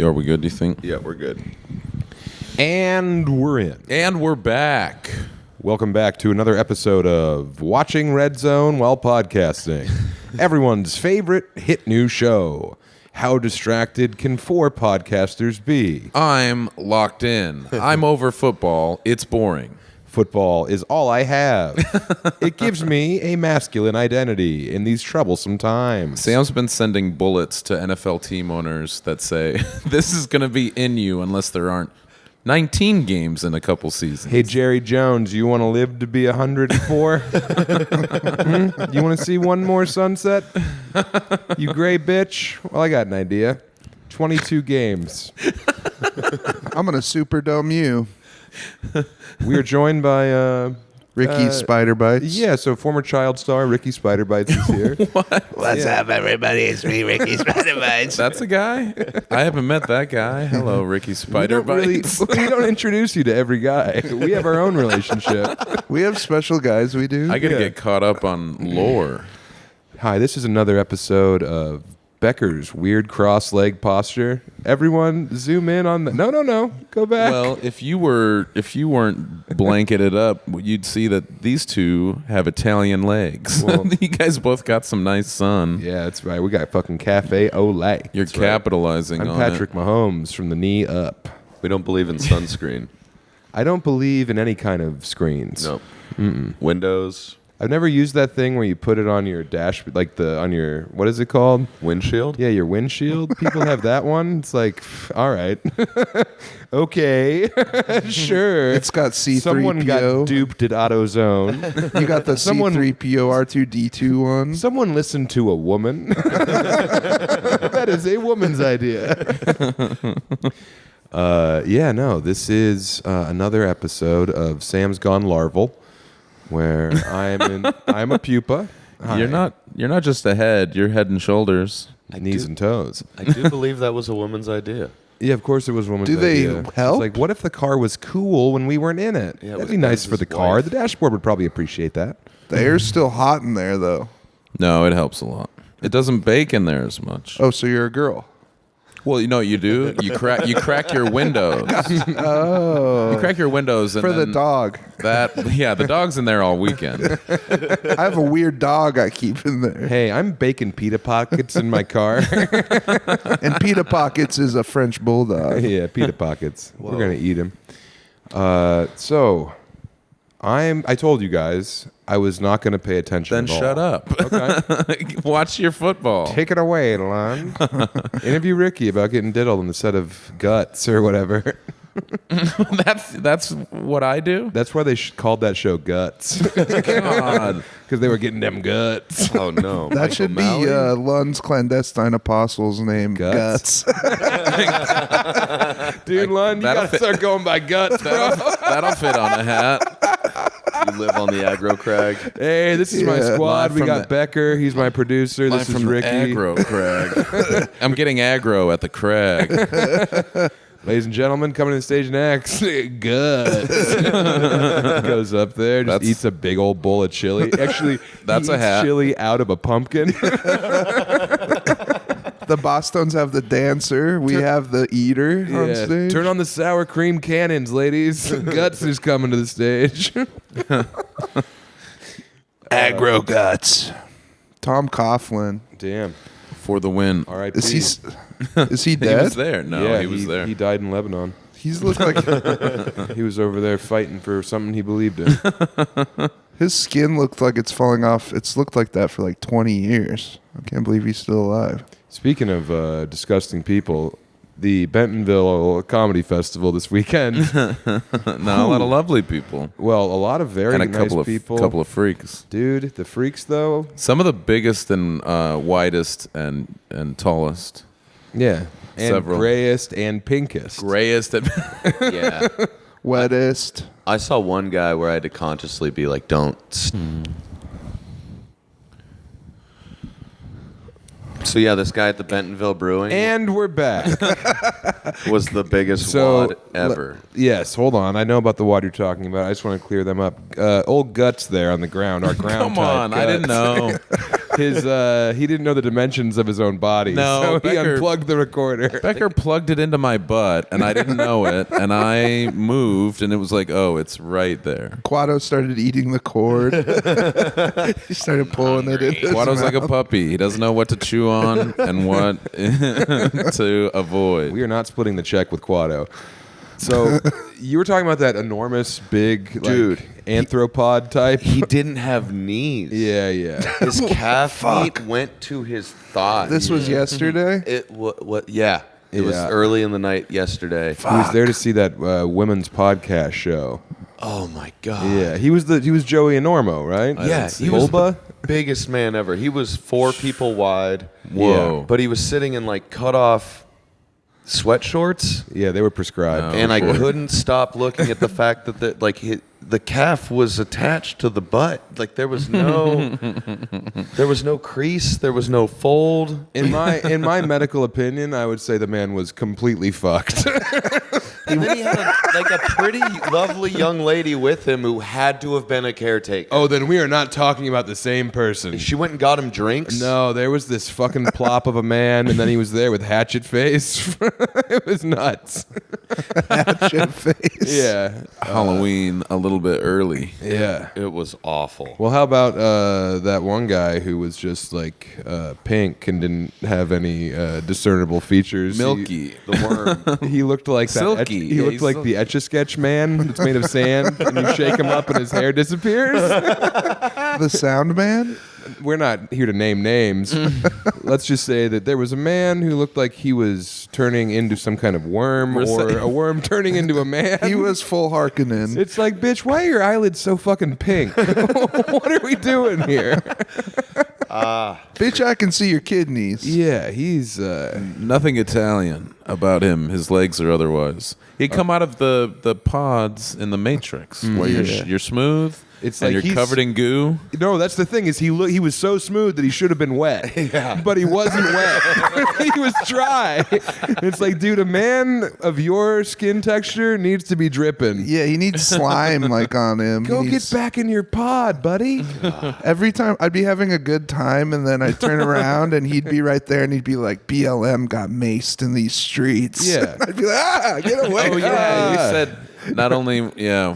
Are we good, do you think? Yeah, we're good. And we're in. And we're back. Welcome back to another episode of Watching Red Zone While Podcasting. Everyone's favorite hit new show. How distracted can four podcasters be? I'm locked in. I'm over football. It's boring. Football is all I have. It gives me a masculine identity in these troublesome times. Sam's been sending bullets to NFL team owners that say, this is going to be in you unless there aren't 19 games in a couple seasons. Hey, Jerry Jones, you want to live to be 104? You want to see one more sunset? You gray bitch? Well, I got an idea. 22 games. I'm going to Superdome you. We are joined by Ricky Spiderbites. Yeah, so former child star Ricky Spiderbites is here. What's up, everybody? It's me, Ricky Spiderbites. That's a guy? I haven't met that guy. Hello, Ricky Spiderbites. We don't introduce you to every guy. We have our own relationship. We have special guys, we do. I got to get caught up on lore. Hi, this is another episode of Becker's weird cross-leg posture. Everyone, zoom in on the. No, go back. Well, if you weren't blanketed up, you'd see that these two have Italian legs. Well, you guys both got some nice sun. Yeah, that's right. We got fucking Cafe Olay. You're capitalizing I'm on Patrick it. Mahomes from the knee up. We don't believe in sunscreen. I don't believe in any kind of screens. No. Windows, I've never used that thing where you put it on your dash, like on your, what is it called? windshield. Yeah, your windshield. People have that one. It's like, all right. Okay. Sure. It's got C3PO. Someone got duped at AutoZone. You got the Someone- C3PO R2D2 one. Someone listened to a woman. That is a woman's idea. This is another episode of Sam's Gone Larval, where I'm a pupa. Hi. You're not just a head. You're head and shoulders. Knees and toes. I do believe that was a woman's idea. Yeah, of course it was a woman's Do they idea. help? It's like, what if the car was cool when we weren't in it? Yeah, it That'd was be nice Bez's for the car. wife. The dashboard would probably appreciate that. The air's still hot in there, though. No, it helps a lot. It doesn't bake in there as much. Oh, so you're a girl. Well, you know what you do? You crack your windows. Oh. You crack your windows and For the then dog. the dog's in there all weekend. I have a weird dog I keep in there. Hey, I'm baking pita pockets in my car. And Pita Pockets is a French bulldog. Yeah, pita pockets. We're gonna eat them. I told you guys I was not gonna pay attention. Then at all. shut up. Okay. Watch your football. Take it away, Lund. Interview Ricky about getting diddled in the set of Guts or whatever. That's what I do. That's why they called that show Guts. God. Because they were getting them guts. Oh no, That should be Lund's Clandestine Apostles name. Guts? Guts. Dude, Lund, you that'll gotta fit- start going by Guts, bro. That'll fit on a hat. You live on the aggro crag. Hey, this is my Yeah, squad. live We from got the- Becker. He's my producer. Live This is from Ricky. the aggro crag. I'm getting aggro at the crag. Ladies and gentlemen, coming to the stage next, Guts. Goes up there, just eats a big old bowl of chili. Actually, That's he a eats hat. chili out of a pumpkin. The Boston's have the dancer. We have the eater on Yeah, stage. turn on the sour cream cannons, ladies. Guts is coming to the stage. Aggro Guts. Tom Coughlin. Damn. For the win. All right. Is he He dead? was there. No, yeah, he was there. He died in Lebanon. He's looked like He was over there fighting for something he believed in. his skin looked like it's falling off. It's looked like that for like 20 years. I can't believe he's still alive. Speaking of disgusting people, the Bentonville Comedy Festival this weekend. Not a lot of lovely people. Well, a lot of very And a nice couple of freaks. Dude, the freaks though. Some of the biggest and widest and tallest. Yeah. And Several. grayest and pinkest. Grayest. Yeah, Wettest. I saw one guy where I had to consciously be like, "Don't." So yeah, this guy at the Bentonville Brewing And we're back. was the biggest So, wad ever. Yes, hold on. I know about the wad you're talking about. I just want to clear them up. Old Guts there on the ground. Our ground Come on, I didn't know. he didn't know the dimensions of his own body. No, so he Becker- unplugged the recorder. Becker plugged it into my butt, and I didn't know it, and I moved, and it was like, oh, it's right there. Quado started eating the cord. He started pulling it in. Quado's like a puppy. He doesn't know what to chew on and what to avoid. We are not splitting the check with Quado. So you were talking about that enormous, big, Dude, anthropod type. He didn't have knees. Yeah. His calf meat went to his thigh. This was yesterday. It what? Yeah. It was Yeah. early in the night yesterday. He was there to see that women's podcast show. Oh my god. Yeah, he was Joey Enormo, right? Yeah, he was Bulba. the biggest man ever. He was 4 people wide. Whoa. Yeah, but he was sitting in like cut off sweat shorts, Yeah, they were prescribed. and I couldn't stop looking at the fact that the calf was attached to the butt. Like there was no crease, there was no fold. In my medical opinion, I would say the man was completely fucked. And then he had a pretty lovely young lady with him who had to have been a caretaker. Oh, then we are not talking about the same person. She went and got him drinks. No, there was this fucking plop of a man, and then he was there with hatchet face. It was nuts. Hatchet face. Yeah, Halloween a little bit early. yeah. It was awful. Well, how about that one guy who was just like pink and didn't have any discernible features? Milky. The worm. He looked like that. Silky. He Yeah, looked he's like silky. the Etch-a-Sketch man that's made of sand, and you shake him up and his hair disappears. The sound man. We're not here to name names. Let's just say that there was a man who looked like he was turning into some kind of worm, or a worm turning into a man. He was full Harkonnen. It's like, bitch, why are your eyelids so fucking pink? What are we doing here? Bitch, I can see your kidneys. Yeah, he's Nothing Italian about him. His legs or otherwise. He'd come out of the pods in the Matrix where you're smooth. It's and like you're he's- covered in goo. no. That's the thing is he was so smooth that he should have been wet, but he wasn't wet. He was dry. It's like, dude, a man of your skin texture needs to be dripping. Yeah, he needs slime like on him. Go He get needs- back in your pod, buddy. Every time I'd be having a good time, and then I'd turn around and he'd be right there, and he'd be like, "BLM got maced in these streets." Yeah. I'd be like, get away! Oh yeah, you Ah. said not only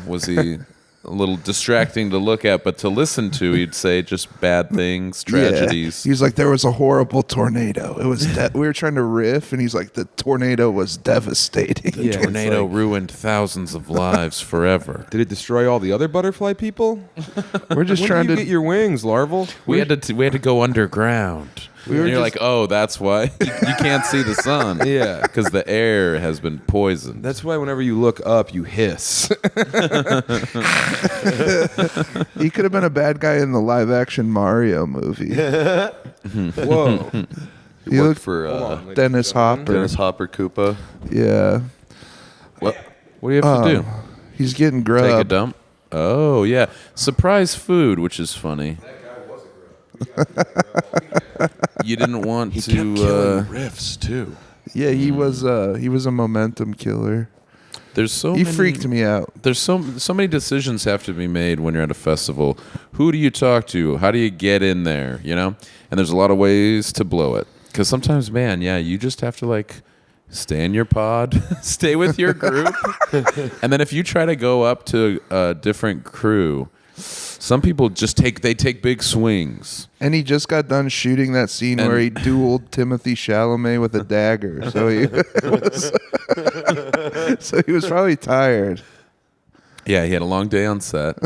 was he a little distracting to look at, but to listen to. He'd say just bad things, tragedies. Yeah. He's like, there was a horrible tornado. It was. We were trying to riff, and he's like, the tornado was devastating. The tornado ruined thousands of lives forever. Did it destroy all the other butterfly people? We're just When trying did you to. get your wings, Larval? We had to go underground. were And you're just- like, oh, that's why you can't see the sun. Yeah. because the air has been poisoned. That's why whenever you look up, you hiss. He could have been a bad guy in the live-action Mario movie. Whoa. He You worked look for Dennis Hopper. Dennis Hopper Koopa. Yeah, What do you have to do? he's getting Take a grub. dump? Oh, yeah. Surprise food, which is funny. You didn't want He to... kept killing riffs too. Yeah, he was a momentum killer. there's so He many, freaked me out. There's so many decisions have to be made when you're at a festival. Who do you talk to? How do you get in there? You know? And there's a lot of ways to blow it. Because sometimes, man, yeah, you just have to like stay in your pod, stay with your group. And then if you try to go up to a different crew, some people just take big swings. And he just got done shooting that scene where he dueled Timothy Chalamet with a dagger. So he was probably tired. Yeah, he had a long day on set.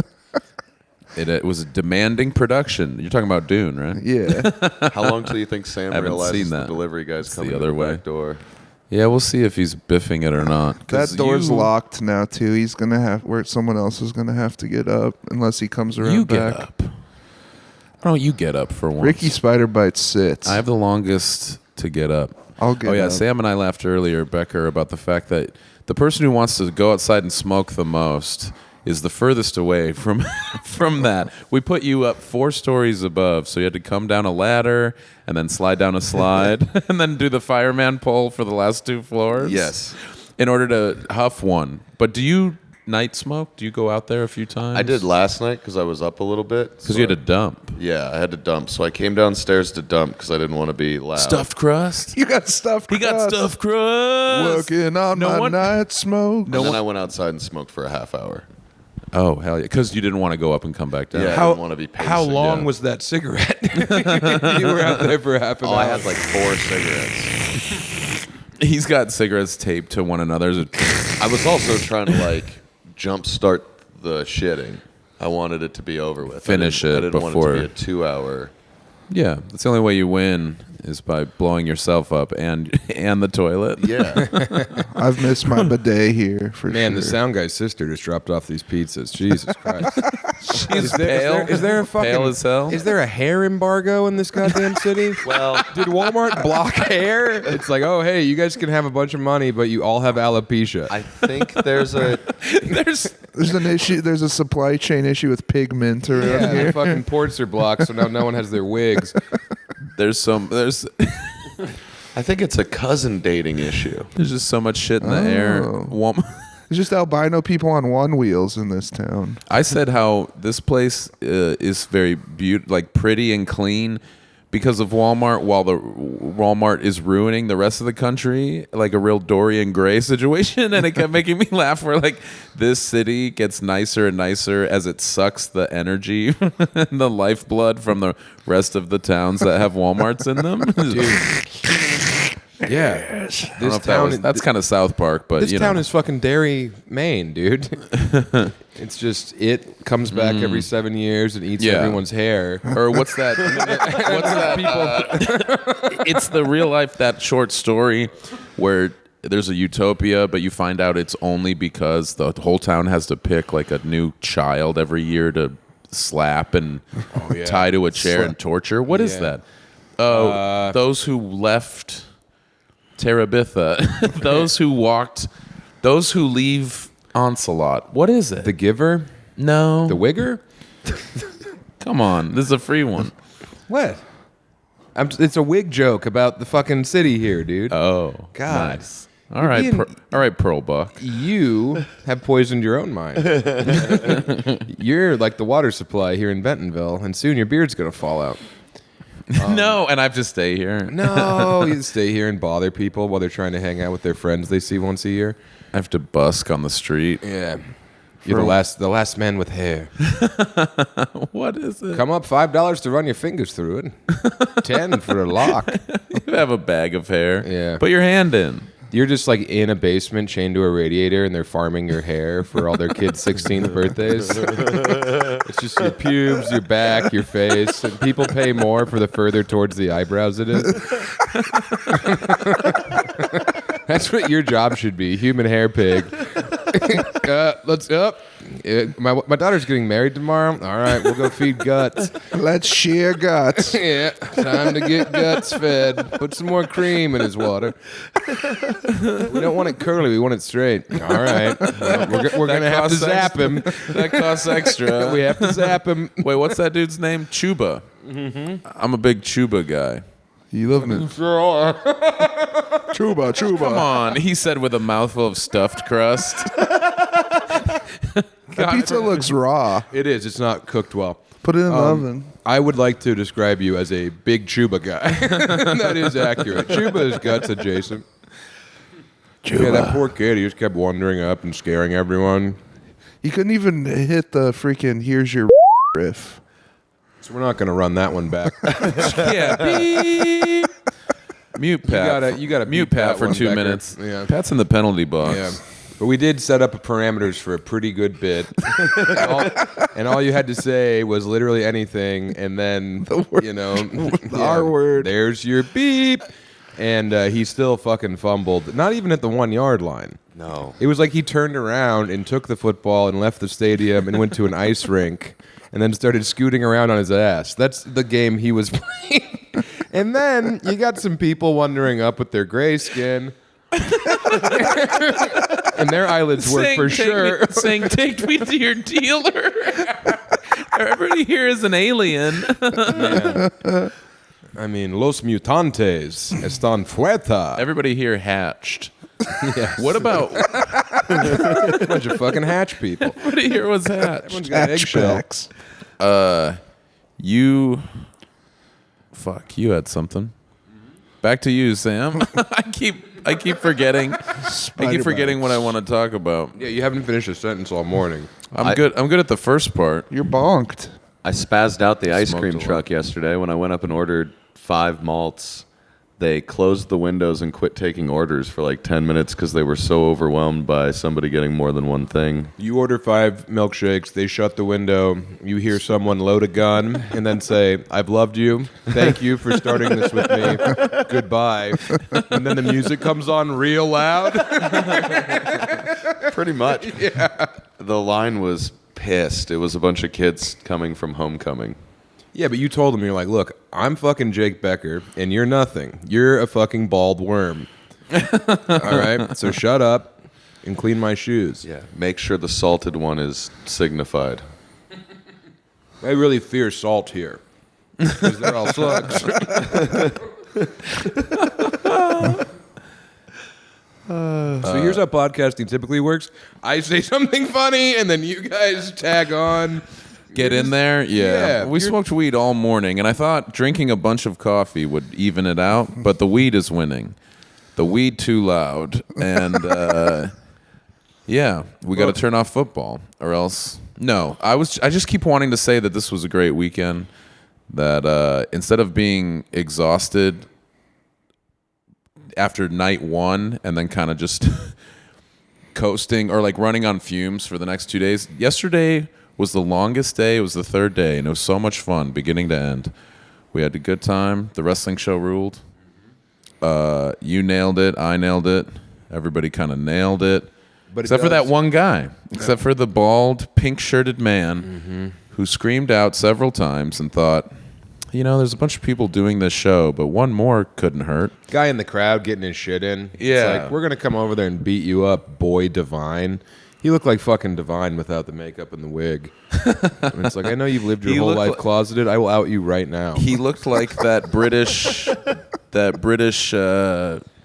It was a demanding production. You're talking about Dune, right? Yeah. How long till you think Sam Haven't realizes seen the that. delivery guy's It's coming the in other the way. back door? Yeah, we'll see if he's biffing it or not. 'Cause That door's you- locked now too. He's gonna have where someone else is gonna have to get up unless he comes around You back. get up. Oh, you get up for once. Ricky Spiderbites sits. I have the longest to get up. I'll get Oh yeah, up. Sam and I laughed earlier, Becker, about the fact that the person who wants to go outside and smoke the most is the furthest away from from that. We put you up 4 stories above, so you had to come down a ladder and then slide down a slide and then do the fireman pole for the last 2 floors. Yes. In order to huff one. But do you night smoke? Do you go out there a few times? I did last night because I was up a little bit. Because you had to dump. Yeah, I had to dump. So I came downstairs to dump because I didn't want to be loud. Stuffed crust? You got stuffed He got stuffed crust. Working on my night smoke. And then I went outside and smoked for a half hour. Oh, hell yeah. Because you didn't want to go up and come back down. Yeah, I didn't want to be pacing. How long Yeah. was that cigarette? You were out there for half an hour. I had like 4 cigarettes. He's got cigarettes taped to one another. I was also trying to like jumpstart the shitting. I wanted it to be over with. Finish I it didn't before. want it to be a 2-hour. Yeah, that's the only way you win is by blowing yourself up and the toilet. Yeah. I've missed my bidet here for Man, sure. the sound guy's sister just dropped off these pizzas. Jesus Christ. She's pale. Is there a fucking pale as hell? Is there a hair embargo in this goddamn city? Well, Did Walmart block hair? It's like, oh hey, you guys can have a bunch of money, but you all have alopecia. I think there's a. There's an issue. There's a supply chain issue with pigment around yeah, here. the fucking ports are blocked, so now no one has their wigs. There's I think it's a cousin dating issue. there's just so much shit in the air. Oh. There's just albino people on one wheels in this town. I said how this place is very pretty and clean because of Walmart, while the Walmart is ruining the rest of the country, like a real Dorian Gray situation. And it kept making me laugh where like this city gets nicer and nicer as it sucks the energy and the lifeblood from the rest of the towns that have Walmarts in them. Yeah, this town. That's kind of South Park, but This you town know. is fucking Derry, Maine, dude. It's just it comes back every 7 years and eats Yeah. everyone's hair. Or what's that? What's that? It's the real life, that short story where there's a utopia, but you find out it's only because the whole town has to pick like a new child every year to slap and tie to a chair and torture. What is Yeah. that? Oh, those who left Terabitha, those who leave Onslaught. What is it? The Giver, No. the Wigger. Come on. This is a free one. What? It's a wig joke about the fucking city here, dude. Oh. God. Nice. All right. being- All right, Pearl Buck. You have poisoned your own mind. You're like the water supply here in Bentonville, and soon your beard's gonna fall out. No, and I have to stay here. No, you stay here and bother people while they're trying to hang out with their friends they see once a year. I have to busk on the street. Yeah. You're the last man with hair. What is it? Come up, $5 to run your fingers through it. 10 for a lock. You have a bag of hair. Yeah. Put your hand in. You're just like in a basement chained to a radiator and they're farming your hair for all their kids' 16th birthdays. It's just your pubes, your back, your face. And people pay more for the further towards the eyebrows it is. That's what your job should be, human hair pig. Let's up. My daughter's getting married tomorrow. All right, we'll go feed guts. Let's share guts. Yeah, time to get guts fed. Put some more cream in his water. We don't want it curly. We want it straight. All right. Well, we're going to have to zap him. That costs extra. We have to zap him. Wait, what's that dude's name? Chuba. Mm-hmm. I'm a big Chuba guy. You live in Chuba. Come on, he said with a mouthful of stuffed crust. That pizza looks raw. It is. It's not cooked well. Put it in the oven. I would like to describe you as a big Chuba guy. That is accurate. Chuba is guts adjacent. Yeah, that poor kid. He just kept wandering up and scaring everyone. You couldn't even hit the freaking "here's your" riff. So we're not going to run that one back. Yeah. Beep. Mute Pat. You gotta mute beat Pat that for one, 2 Becker. minutes. Yeah. Pat's in the penalty box. Yeah. But we did set up parameters for a pretty good bit. and all you had to say was literally anything, and then, R word. There's your beep. And he still fucking fumbled. Not even at the 1 yard line. No. It was like he turned around and took the football and left the stadium and went to an ice rink and then started scooting around on his ass. That's the game he was playing. And then you got some people wandering up with their gray skin. And their eyelids were for sure. Saying, take me to your dealer. Everybody here is an alien. Yeah. I mean, los mutantes están fuera. Everybody here hatched. What about Bunch of fucking hatch people. Everybody here was hatched. Everyone's got an eggshell. Hatchbacks. You had something. Back to you, Sam. I keep forgetting. I keep forgetting what I want to talk about. Yeah, you haven't finished a sentence all morning. I'm good at the first part. You're bonked. I spazzed out the ice Smoked cream a lot. truck yesterday when I went up and ordered 5 malts. They closed the windows and quit taking orders for like 10 minutes because they were so overwhelmed by somebody getting more than one thing. You order 5 milkshakes, they shut the window, you hear someone load a gun, and then say, "I've loved you. Thank you for starting this with me. Goodbye." And then the music comes on real loud. Pretty much. Yeah. The line was pissed. It was a bunch of kids coming from homecoming. Yeah, but you told them, you're like, "Look, I'm fucking Jake Becker, and you're nothing. You're a fucking bald worm." All right? So shut up and clean my shoes. Yeah. Make sure the salted one is signified. I really fear salt here. Because they're all slugs. So here's how podcasting typically works. I say something funny, and then you guys tag on. Get in there? Yeah. We you're- smoked weed all morning, and I thought drinking a bunch of coffee would even it out, but the weed is winning. The weed too loud. And, yeah, we got to turn off football, or else... No, I just keep wanting to say that this was a great weekend, that instead of being exhausted after night one and then kind of just coasting or like running on fumes for the next 2 days, yesterday was the longest day. It was the third day, and it was so much fun, beginning to end. We had a good time. The wrestling show ruled. You nailed it. I nailed it. Everybody kind of nailed it. But Except for that one guy. Except for the bald, pink-shirted man who screamed out several times and thought, you know, there's a bunch of people doing this show, but one more couldn't hurt. Guy in the crowd getting his shit in. Yeah. It's like, we're going to come over there and beat you up, boy Divine. He looked like fucking Divine without the makeup and the wig. And it's like, I know you've lived your He whole looked life like- closeted. I will out you right now. He looked like that British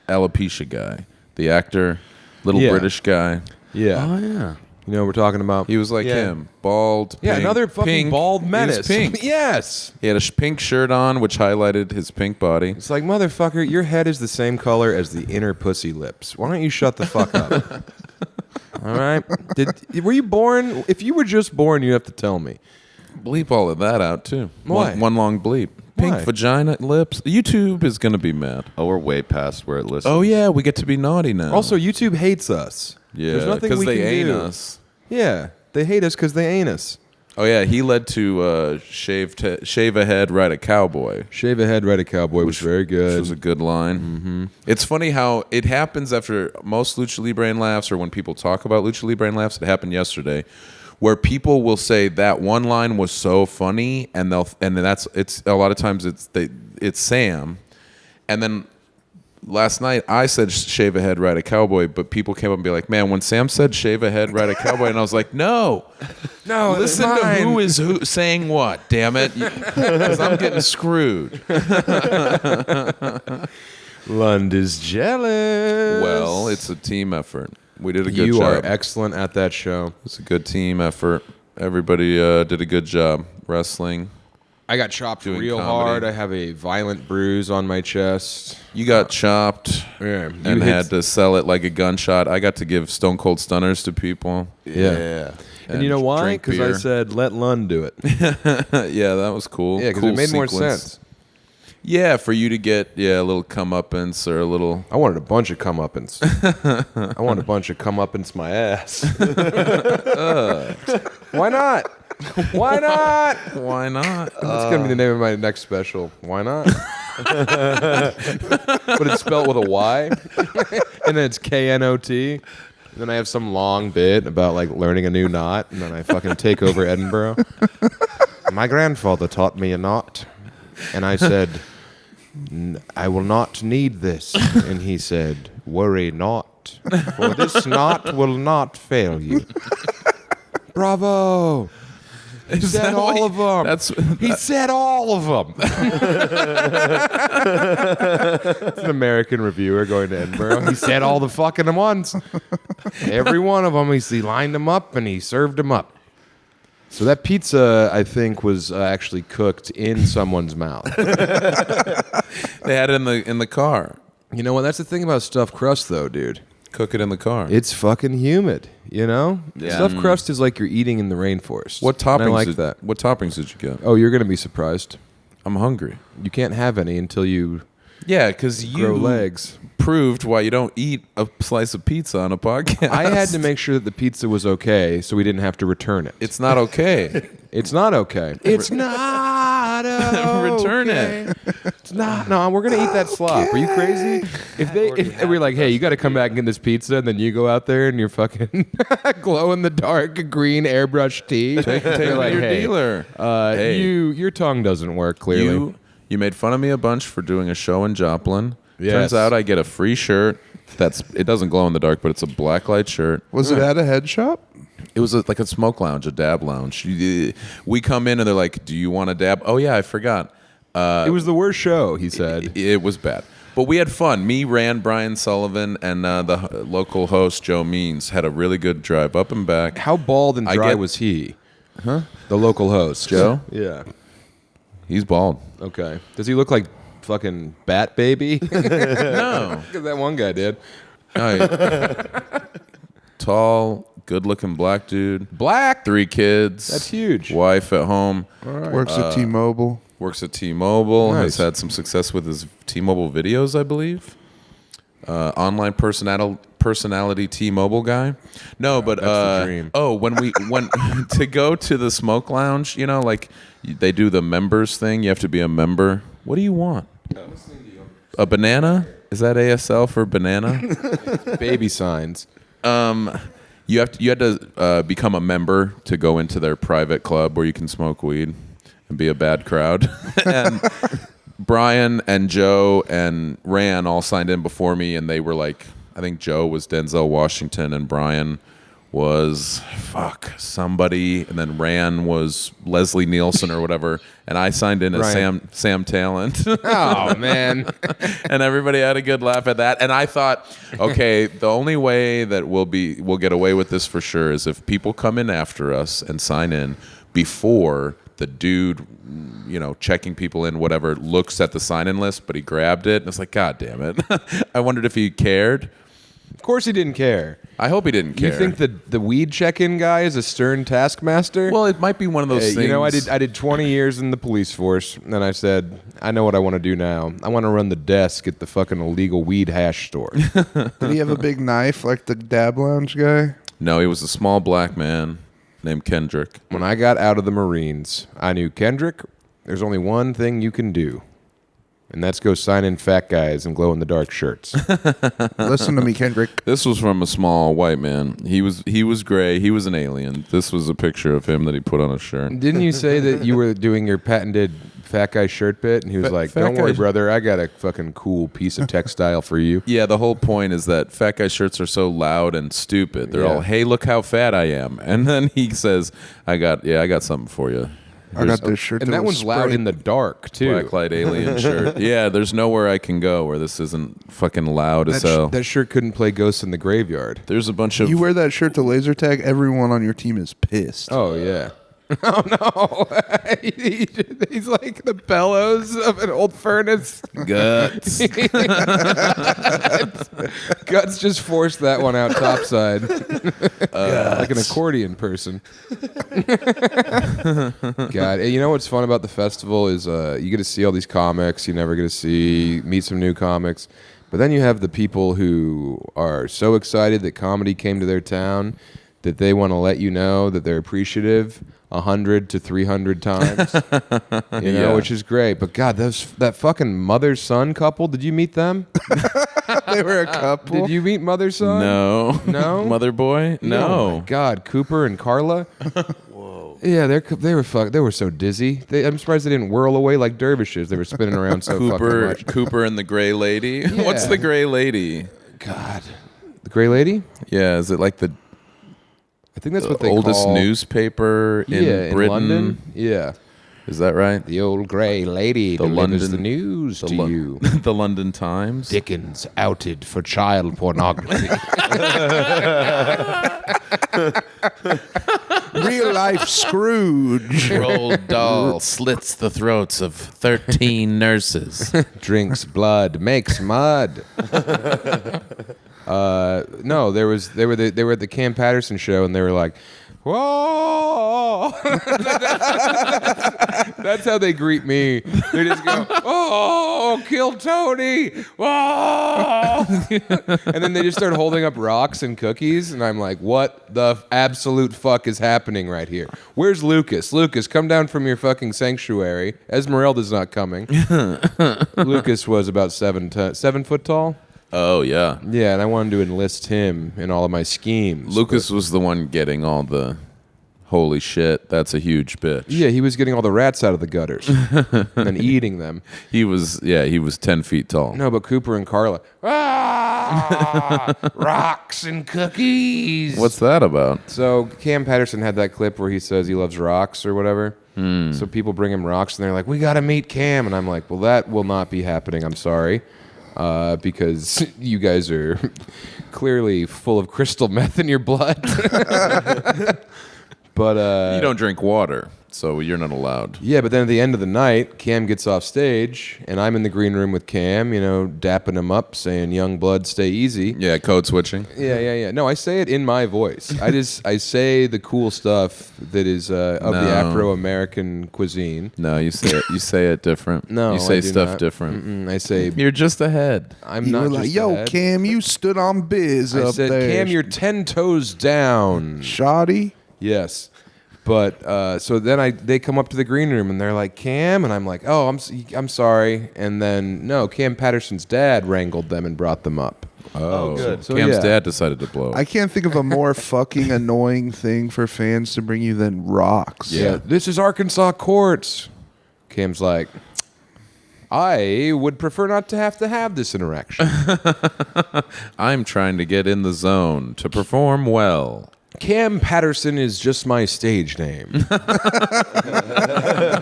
alopecia guy, the actor, little Yeah. British guy. yeah. Oh, yeah. You know what we're talking about? He was like Yeah. him, bald. yeah, pink, another fucking pink. bald He was menace. pink. Yes. He had a pink shirt on, which highlighted his pink body. It's like, motherfucker, your head is the same color as the inner pussy lips. Why don't you shut the fuck up? All right? Were you born? If you were just born, you have to tell me. Bleep all of that out too. Why? One long bleep. Pink Why? vagina lips. YouTube is gonna be mad. Oh, we're way past where it listens. Oh yeah, we get to be naughty now. Also, YouTube hates us. yeah, There's nothing we they can ain't do. us. Yeah, they hate us because they ain't us. Oh yeah, he led to shave a head, ride a cowboy. Shave a head, ride a cowboy was very Which good. was a good line. Mm-hmm. It's funny how it happens after most Lucha Libre and laughs, or when people talk about Lucha Libre and laughs. It happened yesterday, where people will say that one line was so funny, and it's a lot of times it's Sam, and then last night I said shave a head, ride a cowboy, but people came up and be like, man, when Sam said shave a head, ride a cowboy, and I was like, no. Listen to who is saying what, damn it. Because I'm getting screwed. Lund is jealous. Well, it's a team effort. We did a good You job. are excellent at that show. It's a good team effort. Everybody did a good job wrestling. I got chopped Doing real comedy. hard. I have a violent bruise on my chest. You got chopped Yeah, and had to sell it like a gunshot. I got to give Stone Cold Stunners to people. Yeah. And you know why? drink Because I beer. said, let Lund do it. Yeah, that was cool. Yeah, because Cool it made more sequence. sense. Yeah, for you to get a little comeuppance or a little. I wanted a bunch of comeuppance. I want a bunch of comeuppance my ass. Why not? Why not? Why not? That's going to be the name of my next special. Why not? But it's spelled with a Y. And then it's K-N-O-T. And then I have some long bit about like learning a new knot. And then I fucking take over Edinburgh. My grandfather taught me a knot. And I said, I will not need this. And he said, worry not. For this knot will not fail you. Bravo. He said all of them. He said all of them. It's an American reviewer going to Edinburgh. He said all the fucking ones. Every one of them. He lined them up and he served them up. So that pizza, I think, was actually cooked in someone's mouth. They had it in the car. You know what? That's the thing about stuffed crust, though, dude. Cook it in the car. It's fucking humid, you know? Yeah. Stuffed crust is like you're eating in the rainforest. What And I toppings? like that. What toppings did you get? Oh, you're going to be surprised. I'm hungry. You can't have any until you Yeah, because grow you legs. proved why you don't eat a slice of pizza on a podcast. I had to make sure that the pizza was okay so we didn't have to return it. It's not okay. It's not okay. It's not okay. Return it. It's not. No, we're gonna eat that slop. Are you crazy? If we're like, hey, you got to come back and get this pizza, and then you go out there and you're fucking glow in the dark green airbrush tee. Take You're like, your hey, dealer. Hey. your tongue doesn't work clearly. You made fun of me a bunch for doing a show in Joplin. Yes. Turns out I get a free shirt. It doesn't glow in the dark, but it's a blacklight shirt. Was it at a head shop? It was like a smoke lounge, a dab lounge. We come in and they're like, "Do you want a dab?" Oh yeah, I forgot. It was the worst show, he said. It was bad, but we had fun. Me, Rand, Brian Sullivan, and the local host Joe Means had a really good drive up and back. How bald and dry was he? Huh? The local host. Joe? Yeah. He's bald. Okay. Does he look like fucking Bat Baby? No, Because that one guy did. Tall, good-looking black dude. Black. 3 kids. That's huge. Wife at home. Works at T-Mobile. Works at T-Mobile. Nice. Has had some success with his T-Mobile videos, I believe. Online personality T-Mobile guy. No, but That's the dream. oh, when to go to the smoke lounge, you know, like they do the members thing. You have to be a member. What do you want? A banana? Is that ASL for banana? Baby signs. You had to become a member to go into their private club where you can smoke weed and be a bad crowd. And Brian and Joe and Ran all signed in before me, and they were like, I think Joe was Denzel Washington and Brian was somebody, and then Ran was Leslie Nielsen or whatever, and I signed in as Sam Tallent. Oh man. And everybody had a good laugh at that. And I thought, okay, the only way that we'll get away with this for sure is if people come in after us and sign in before the dude, you know, checking people in, whatever, looks at the sign-in list, but he grabbed it, and it's like, God damn it. I wondered if he cared. Of course he didn't care. I hope he didn't care. You think the weed check-in guy is a stern taskmaster? Well, it might be one of those things. You know, I did 20 years in the police force, and I said, I know what I want to do now. I want to run the desk at the fucking illegal weed hash store. Did he have a big knife like the dab lounge guy? No, he was a small black man named Kendrick. When I got out of the Marines, I knew, Kendrick, there's only one thing you can do, and that's go sign in fat guys and glow-in-the-dark shirts. Listen to me, Kendrick. This was from a small white man. He was gray. He was an alien. This was a picture of him that he put on a shirt. Didn't you say that you were doing your patented fat guy shirt bit? And he was like, fat don't worry, guy- brother. I got a fucking cool piece of textile for you. Yeah, the whole point is that fat guy shirts are so loud and stupid. They're Yeah. all, "Hey, look how fat I am," and then he says, "I got something for you." I got this shirt. And that was one's loud in the dark, too. Blacklight alien shirt. Yeah, there's nowhere I can go where this isn't fucking loud as hell. That shirt couldn't play Ghosts in the Graveyard. There's a bunch of You wear that shirt to laser tag, everyone on your team is pissed. Oh, yeah. Oh, no. He's like the bellows of an old furnace. guts. Guts just forced that one out topside. Like an accordion person. God, you know what's fun about the festival is you get to see all these comics you never get to meet some new comics. But then you have the people who are so excited that comedy came to their town that they want to let you know that they're appreciative 100 to 300 times. You know, Yeah. which is great. But God, that fucking mother-son couple, did you meet them? They were a couple. Did you meet mother-son? No. No? Mother boy? Oh my No. God, Cooper and Carla. Whoa. Yeah, they were so dizzy. I'm surprised they didn't whirl away like dervishes. They were spinning around so fucking much. Cooper and the Gray Lady. What's the Gray Lady? God, the Gray Lady. Yeah, is it like the? I think that's what they oldest call newspaper in Britain. London. Yeah. Is that right? The old grey lady delivers the news to you. The London Times. Dickens outed for child pornography. Real life Scrooge. Roald Dahl slits the throats of 13 nurses. Drinks blood, makes mud. No, they were at the Cam Patterson show, and they were like, "Whoa!" That's how they greet me. They just go, "Oh, kill Tony!" Whoa! And then they just start holding up rocks and cookies, and I'm like, "What the absolute fuck is happening right here? Where's Lucas? Lucas, come down from your fucking sanctuary. Esmeralda's not coming." Lucas was about 7 foot tall. Oh, yeah. Yeah, and I wanted to enlist him in all of my schemes. Lucas was the one getting all the holy shit, that's a huge bitch. Yeah, he was getting all the rats out of the gutters and then eating them. He was 10 feet tall. No, but Cooper and Carla, rocks and cookies. What's that about? So Cam Patterson had that clip where he says he loves rocks or whatever. So people bring him rocks and they're like, "We got to meet Cam." And I'm like, "Well, that will not be happening. I'm sorry. Because you guys are clearly full of crystal meth in your blood." But You don't drink water, so you're not allowed. yeah, but then at the end of the night, Cam gets off stage, and I'm in the green room with Cam, dapping him up, saying, "Young blood, stay easy." Yeah, code switching. Yeah. No, I say it in my voice. I say the cool stuff that is of the No. Afro-American cuisine. No, you say it different. No, you say I do stuff not. different. I say You're just ahead. I'm You not were like, just "Yo, ahead. Cam, you stood on biz I up said, there." "Cam, you're 10 toes down." shoddy. Yes. But so then they come up to the green room and they're like, "Cam," and I'm like, "Oh, I'm sorry." And then no, Cam Patterson's dad wrangled them and brought them up. Oh, good. So, Cam's yeah. dad decided to blow. I can't think of a more fucking annoying thing for fans to bring you than rocks. Yeah, this is Arkansas courts. Cam's like, "I would prefer not to have this interaction." I'm trying to get in the zone to perform well. Cam Patterson is just my stage name.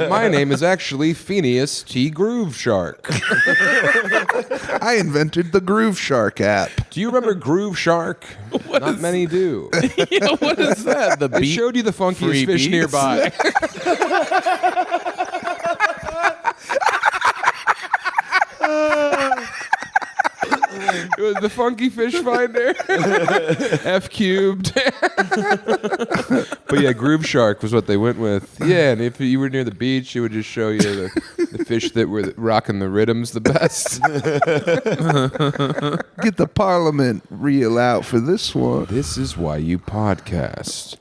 My name is actually Phineas T. GrooveShark. I invented the GrooveShark app. Do you remember GrooveShark? Not many do. Yeah, what is that? The It beat? showed you the funkiest Free fish beats? nearby. It was the funky fish finder. F cubed. But yeah, GrooveShark was what they went with. Yeah, and if you were near the beach, it would just show you the fish that were rocking the rhythms the best. Get the Parliament reel out for this one. This is why you podcast.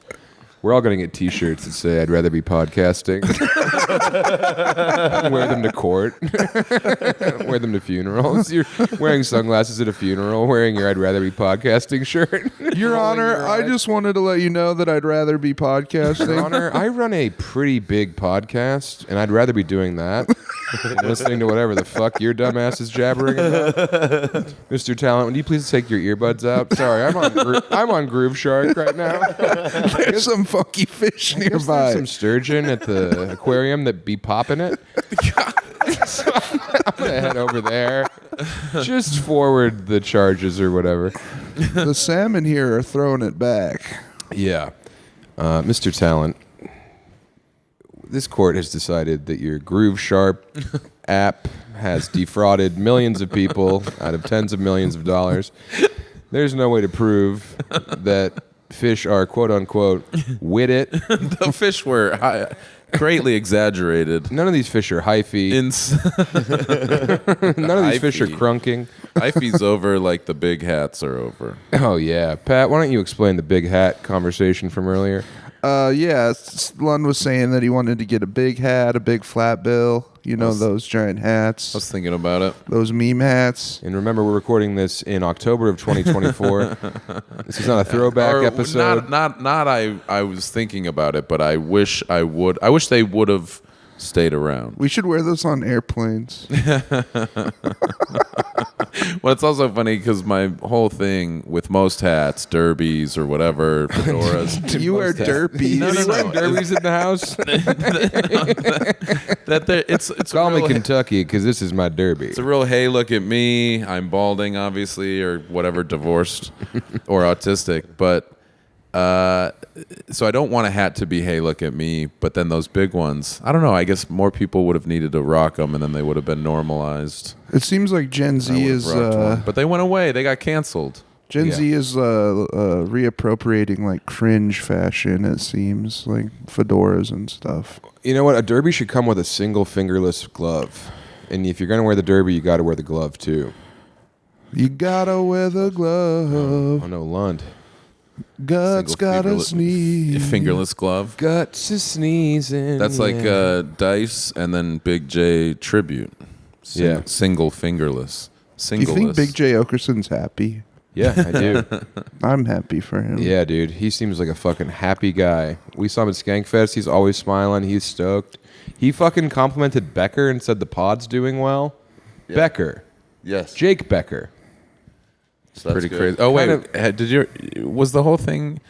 We're all going to get T-shirts that say, "I'd rather be podcasting." Wear them to court. Wear them to funerals. You're wearing sunglasses at a funeral, wearing your "I'd rather be podcasting" shirt. Your Honor, I just wanted to let you know that I'd rather be podcasting. Your Honor, I run a pretty big podcast, and I'd rather be doing that than listening to whatever the fuck your dumbass is jabbering about. Mr. Tallent, would you please take your earbuds out? Sorry, I'm on GrooveShark right now. There's some funky fish I guess there's nearby. some sturgeon at the aquarium that be popping it. So I'm gonna head over there. Just forward the charges or whatever. The salmon here are throwing it back. Yeah. Mr. Tallent, this court has decided that your GrooveShark app has defrauded millions of people out of tens of millions of dollars. There's no way to prove that fish are quote unquote with it. The fish were greatly exaggerated. None of these fish are hyphy. None of these fish are Hyphy. crunking. Hyphy's over like the big hats are over. Oh yeah, Pat. Why don't you explain the big hat conversation from earlier? Lund was saying that he wanted to get a big hat, a big flat bill. You know, those giant I hats, was thinking about it. those meme hats. And remember, we're recording this in October of 2024. This is not a throwback Or episode. I was thinking about it, but I wish they would have stayed around. We should wear those on airplanes. Well, it's also funny because my whole thing with most hats, derbies or whatever, fedoras. You wear derbies. No. Derbies in the house. It's Call me real- Kentucky because this is my derby. It's a real, hey, look at me. I'm balding, obviously, or whatever, divorced or autistic. But so I don't want a hat to be, hey, look at me. But then those big ones, I don't know. I guess more people would have needed to rock them, and then they would have been normalized. It seems like Gen I Z would have is rocked one. But they went away. They got canceled. Gen Z is reappropriating like cringe fashion. It seems like fedoras and stuff. You know what? A derby should come with a single fingerless glove. And if you're going to wear the derby, you got to wear the glove too. You gotta wear the glove. Oh no, Lund. Guts Single gotta fingerless- sneeze. Fingerless glove. Guts is sneezing. That's like Dice and then Big J tribute. Yeah. Single fingerless. Do you think Big J Okerson's happy? Yeah, I do. I'm happy for him. Yeah, dude. He seems like a fucking happy guy. We saw him at Skankfest. He's always smiling. He's stoked. He fucking complimented Becker and said the pod's doing well. Yeah. Becker. Yes. Jake Becker. So that's Pretty good. crazy. Oh wait, Kind was the whole thing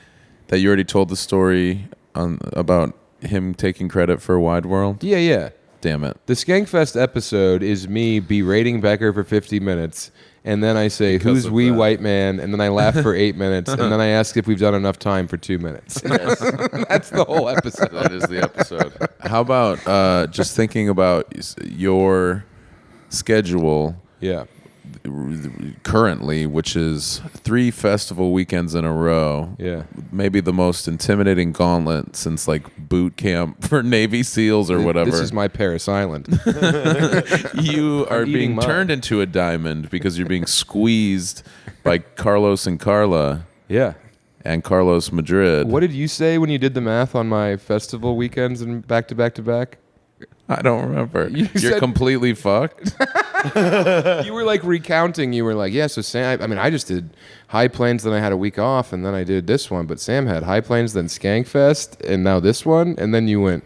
that you already told the story about him taking credit for Wide World? Yeah. Damn it. The Skankfest episode is me berating Becker for 50 minutes, and then I say, Because who's of we that. white man, and then I laugh for 8 minutes, and then I ask if we've done enough time for 2 minutes. Yes. That's the whole episode. That is the episode. How about just thinking about your schedule Yeah. currently, which is 3 festival weekends in a row. Yeah. Maybe the most intimidating gauntlet since like boot camp for Navy SEALs or whatever. This is my Paris Island. You are eating being mud. turned into a diamond because you're being squeezed by Carlos and Carla Yeah. and Carlos Madrid. What did you say when you did the math on my festival weekends and back to back to back? I don't remember. You You're said- completely fucked. You were like recounting. You were like, yeah, so Sam, I mean, I just did High Plains, then I had a week off, and then I did this one. But Sam had High Plains, then Skankfest, and now this one. And then you went,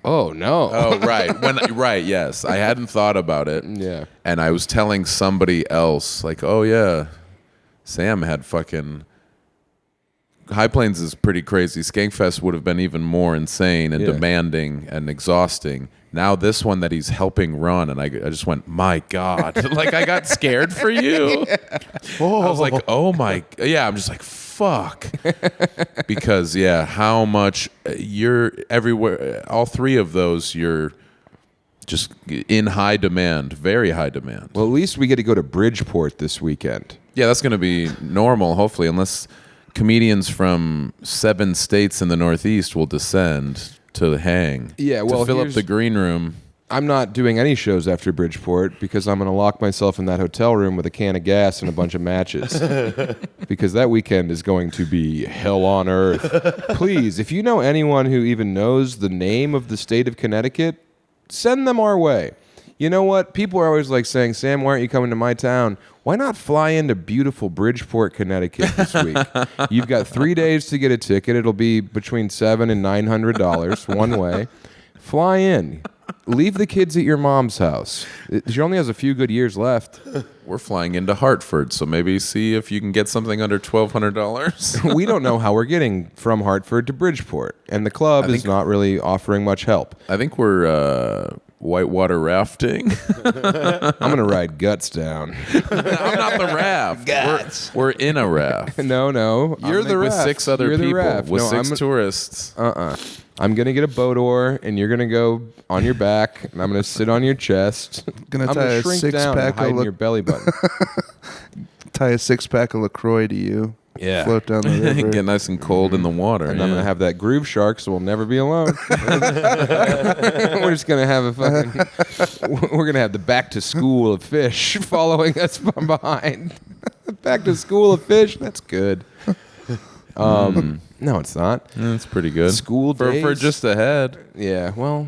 oh, no. Oh, right. Right, yes. I hadn't thought about it. Yeah. And I was telling somebody else, like, oh, yeah, Sam had fucking... High Plains is pretty crazy. Skankfest would have been even more insane and Yeah. demanding and exhausting. Now this one that he's helping run, and I just went, my God. Like, I got scared for you. I was like, oh, my... Yeah, I'm just like, fuck. Because, yeah, how much... You're everywhere. All 3 of those, you're just in high demand, very high demand. Well, at least we get to go to Bridgeport this weekend. Yeah, that's going to be normal, hopefully, unless comedians from 7 states in the Northeast will descend to hang. Yeah, well, to fill up here's- the green room. I'm not doing any shows after Bridgeport because I'm going to lock myself in that hotel room with a can of gas and a bunch of matches. Because that weekend is going to be hell on earth. Please, if you know anyone who even knows the name of the state of Connecticut, send them our way. You know what? People are always like saying, Sam, why aren't you coming to my town? Why not fly into beautiful Bridgeport, Connecticut this week? You've got 3 days to get a ticket. It'll be between $700 and $900 one way. Fly in. Leave the kids at your mom's house. She only has a few good years left. We're flying into Hartford, so maybe see if you can get something under $1,200. We don't know how we're getting from Hartford to Bridgeport, and the club is not really offering much help. I think we're whitewater rafting. I'm going to ride guts down. I'm not the raft. Guts. We're in a raft. No. You're the with raft. 6 other You're the people. raft. With No, 6 tourists. I'm going to get a boat oar, and you're going to go on your back, and I'm going to sit on your chest. Gonna I'm tie going a to shrink six-pack down and of hide in look- your belly button. Tie a 6-pack of LaCroix to you. Yeah. Float down the river. Get nice and cold in the water. And I'm going to have that GrooveShark, so we'll never be alone. We're just going to have a fucking... We're going to have the back to school of fish following us from behind. Back to school of fish? That's good. No, it's not. That's pretty good. School for days? just ahead. Yeah, well,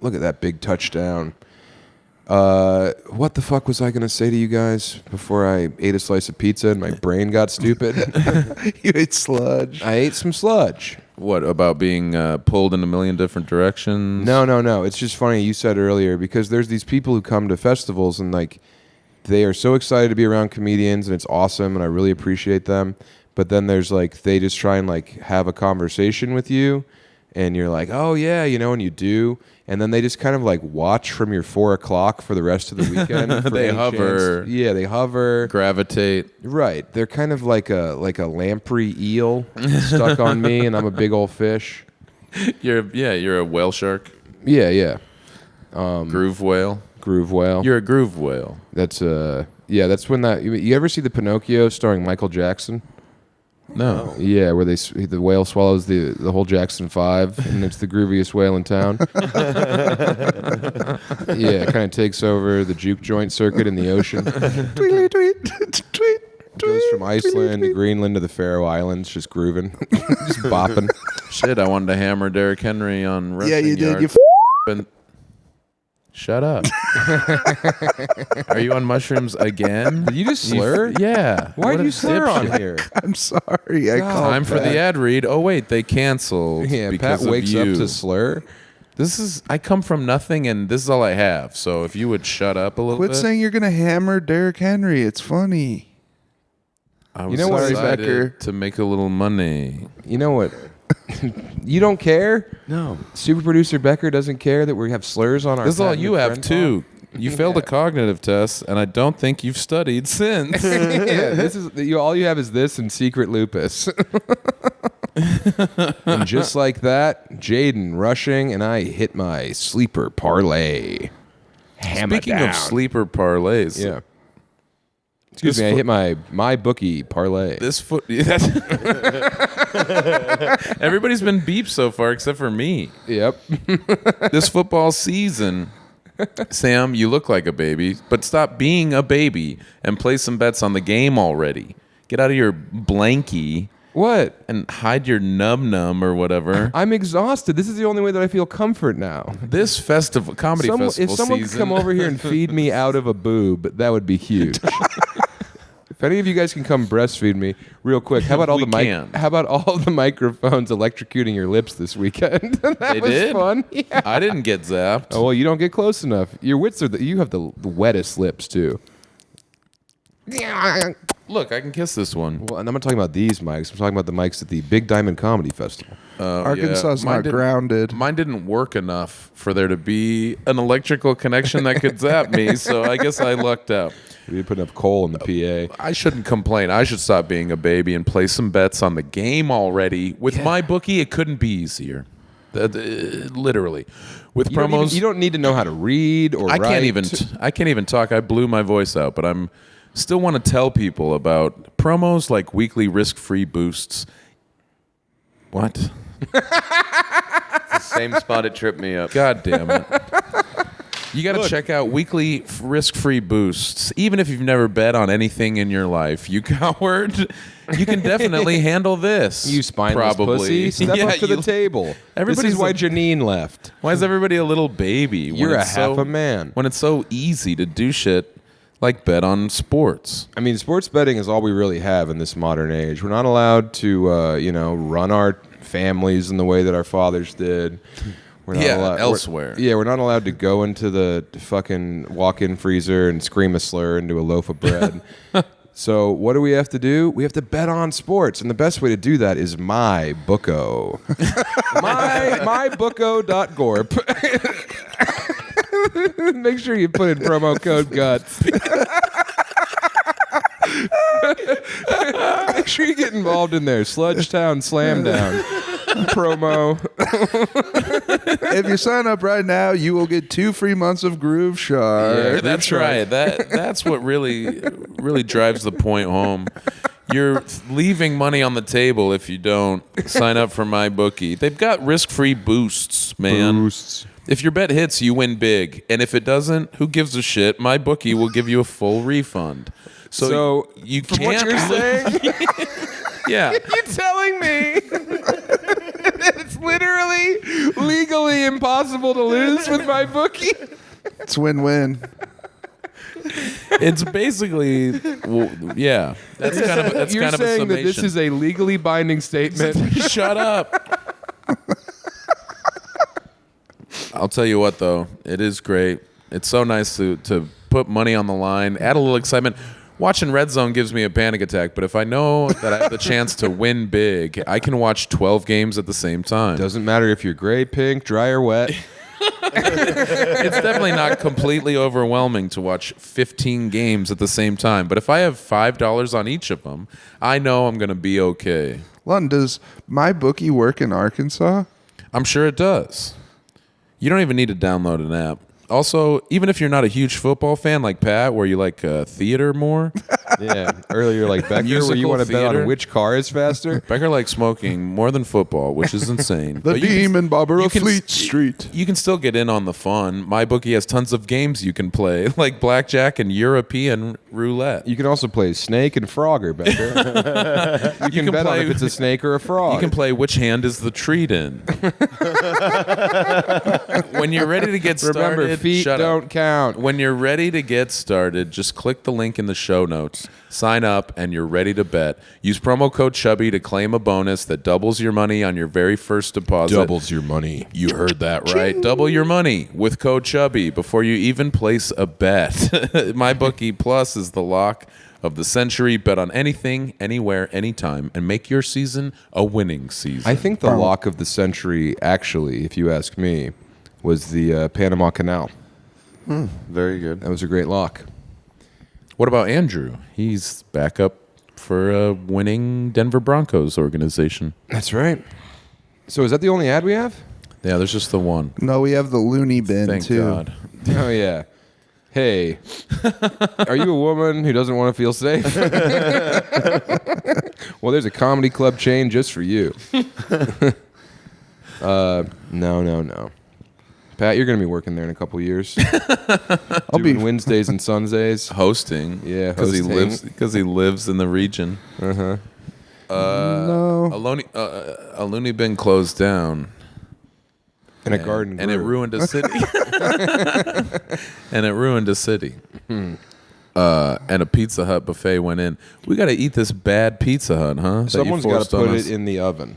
look at that big touchdown. What the fuck was I going to say to you guys before I ate a slice of pizza and my brain got stupid? You ate sludge. I ate some sludge. What about being pulled in a million different directions? No. It's just funny you said earlier because there's these people who come to festivals and like they are so excited to be around comedians and it's awesome and I really appreciate them. But then there's like they just try and like have a conversation with you and you're like, oh yeah, and you do. And then they just kind of like watch from your 4 o'clock for the rest of the weekend. They hover. Yeah, they hover. Gravitate. Right. They're kind of like a lamprey eel stuck on me and I'm a big old fish. You're a whale shark. Yeah. Groove whale. Groove whale. You're a groove whale. That's that's when that you ever see the Pinocchio starring Michael Jackson? No. Yeah, where the whale swallows the whole Jackson 5 and it's the grooviest whale in town. Yeah, it kind of takes over the juke joint circuit in the ocean. Tweet, tweet, tweet. Goes from Iceland to Greenland to the Faroe Islands, just grooving, just bopping. Shit, I wanted to hammer Derrick Henry on rushing Yeah, you did. yards. And shut up. Are you on mushrooms again? Did you just slur? Yeah. Why What do a you slur on dipshit. here? I'm sorry. I called Time for the ad read. Oh wait, they canceled. Yeah, because Pat of wakes you. up to slur. I come from nothing, and this is all I have. So if you would shut up a little Quit bit. saying you're gonna hammer Derrick Henry. It's funny. I was You know what, excited Becker? to make a little money. You know what? You don't care? No. Super producer Becker doesn't care that we have slurs on our. This is all patented you have friend too. You failed a cognitive test, and I don't think you've studied since. file? Yeah, this is all you have is this and secret lupus. And just like that, Jaden rushing, and I hit my sleeper parlay. Hammer Speaking down. of sleeper parlays, Yeah. Excuse This me, I foot- hit my bookie parlay. this foot. Everybody's been beeped so far except for me. Yep. This football season, Sam, you look like a baby, but stop being a baby and play some bets on the game already. Get out of your blankie What? and hide your num or whatever. I'm exhausted. This is the only way that I feel comfort now. This comedy festival If someone season. could come over here and feed me out of a boob, that would be huge. If any of you guys can come breastfeed me real quick, how about all We the can. How about all the microphones electrocuting your lips this weekend? That They was did? fun. Yeah. I didn't get zapped. Oh well, you don't get close enough. Your wits are you have the wettest lips too. Look, I can kiss this one. Well, and I'm not talking about these mics. I'm talking about the mics at the Big Diamond Comedy Festival. Arkansas's Mine not didn't- grounded. Mine didn't work enough for there to be an electrical connection that could zap me, so I guess I lucked out. We put enough coal in the PA. I shouldn't complain. I should stop being a baby and play some bets on the game already. With my bookie, it couldn't be easier. Literally. With promos, You don't need to know how to read or I write. can't even talk. I blew my voice out, but I'm still want to tell people about promos like weekly risk-free boosts. What? The same spot it tripped me up. God damn it. You got to check out weekly risk-free boosts. Even if you've never bet on anything in your life, you coward, you can definitely handle this. You spineless probably. pussy. Step Yeah, up to the you- table. This Everybody's is why a- Janine left. Why is everybody a little baby? when You're a it's half a man. When it's so easy to do shit like bet on sports. I mean, sports betting is all we really have in this modern age. We're not allowed to, run our families in the way that our fathers did. We're not Yeah, elsewhere. We're not allowed to go into the fucking walk-in freezer and scream a slur into a loaf of bread. So what do? We have to bet on sports, and the best way to do that is MyBooko. MyBooko.gorp. Make sure you put in promo code GUTS. Make sure you get involved in there. Sludgetown Slam Down promo. If you sign up right now, you will get 2 free months of GrooveShark. Yeah, that's right. That's what really drives the point home. You're leaving money on the table if you don't sign up for MyBookie. They've got risk-free boosts, man. Boosts. If your bet hits, you win big. And if it doesn't, who gives a shit? MyBookie will give you a full refund. So you from can't what you're saying, Yeah. you're telling me that it's literally legally impossible to lose with MyBookie. It's win-win. It's basically yeah. That's kind of You're a saying that summation. this is a legally binding statement. Shut up. I'll tell you what, though. It is great. It's so nice to put money on the line, add a little excitement. Watching Red Zone gives me a panic attack, but if I know that I have the chance to win big, I can watch 12 games at the same time. Doesn't matter if you're gray, pink, dry, or wet. It's definitely not completely overwhelming to watch 15 games at the same time, but if I have $5 on each of them, I know I'm going to be okay. Lund, does my bookie work in Arkansas? I'm sure it does. You don't even need to download an app. Also, even if you're not a huge football fan like Pat, where you like theater more, Yeah. Earlier, like Becker, where you Musical want to bet theater? on which car is faster. Becker likes smoking more than football, which is insane. The But you can- Demon Bobber you of can- Fleet Street. You can still get in on the fun. MyBookie has tons of games you can play, like blackjack and European roulette. You can also play snake and frogger, Becker. you can bet on play- if it's a snake or a frog. You can play which hand is the treat in. When you're ready to get started, Remember, feet shut don't up. count. When you're ready to get started, just click the link in the show notes, sign up, and you're ready to bet. Use promo code Chubby to claim a bonus that doubles your money on your very first deposit. your money. You heard that right. Double your money with code Chubby before you even place a bet. MyBookie Plus is the lock of the century. Bet on anything, anywhere, anytime, and make your season a winning season. I think the lock of the century, actually, if you ask me, was the Panama Canal. Very good. That was a great lock. What about Andrew? He's back up for a winning Denver Broncos organization. That's right. So is that the only ad we have? Yeah, there's just the one. No, we have the loony bin Thank too. God. Oh, yeah. Hey, are you a woman who doesn't want to feel safe? Well, there's a comedy club chain just for you. No. Pat, you're going to be working there in a couple years. I'll be Wednesdays and Sundays. Hosting. Yeah, because hosting. he lives in the region. Uh-huh. no. A loony bin closed down. In a garden And it grew. ruined a city. And it ruined a city. And a Pizza Hut buffet went in. We got to eat this bad Pizza Hut, huh? that you Someone's got forced to on put us. it in the oven.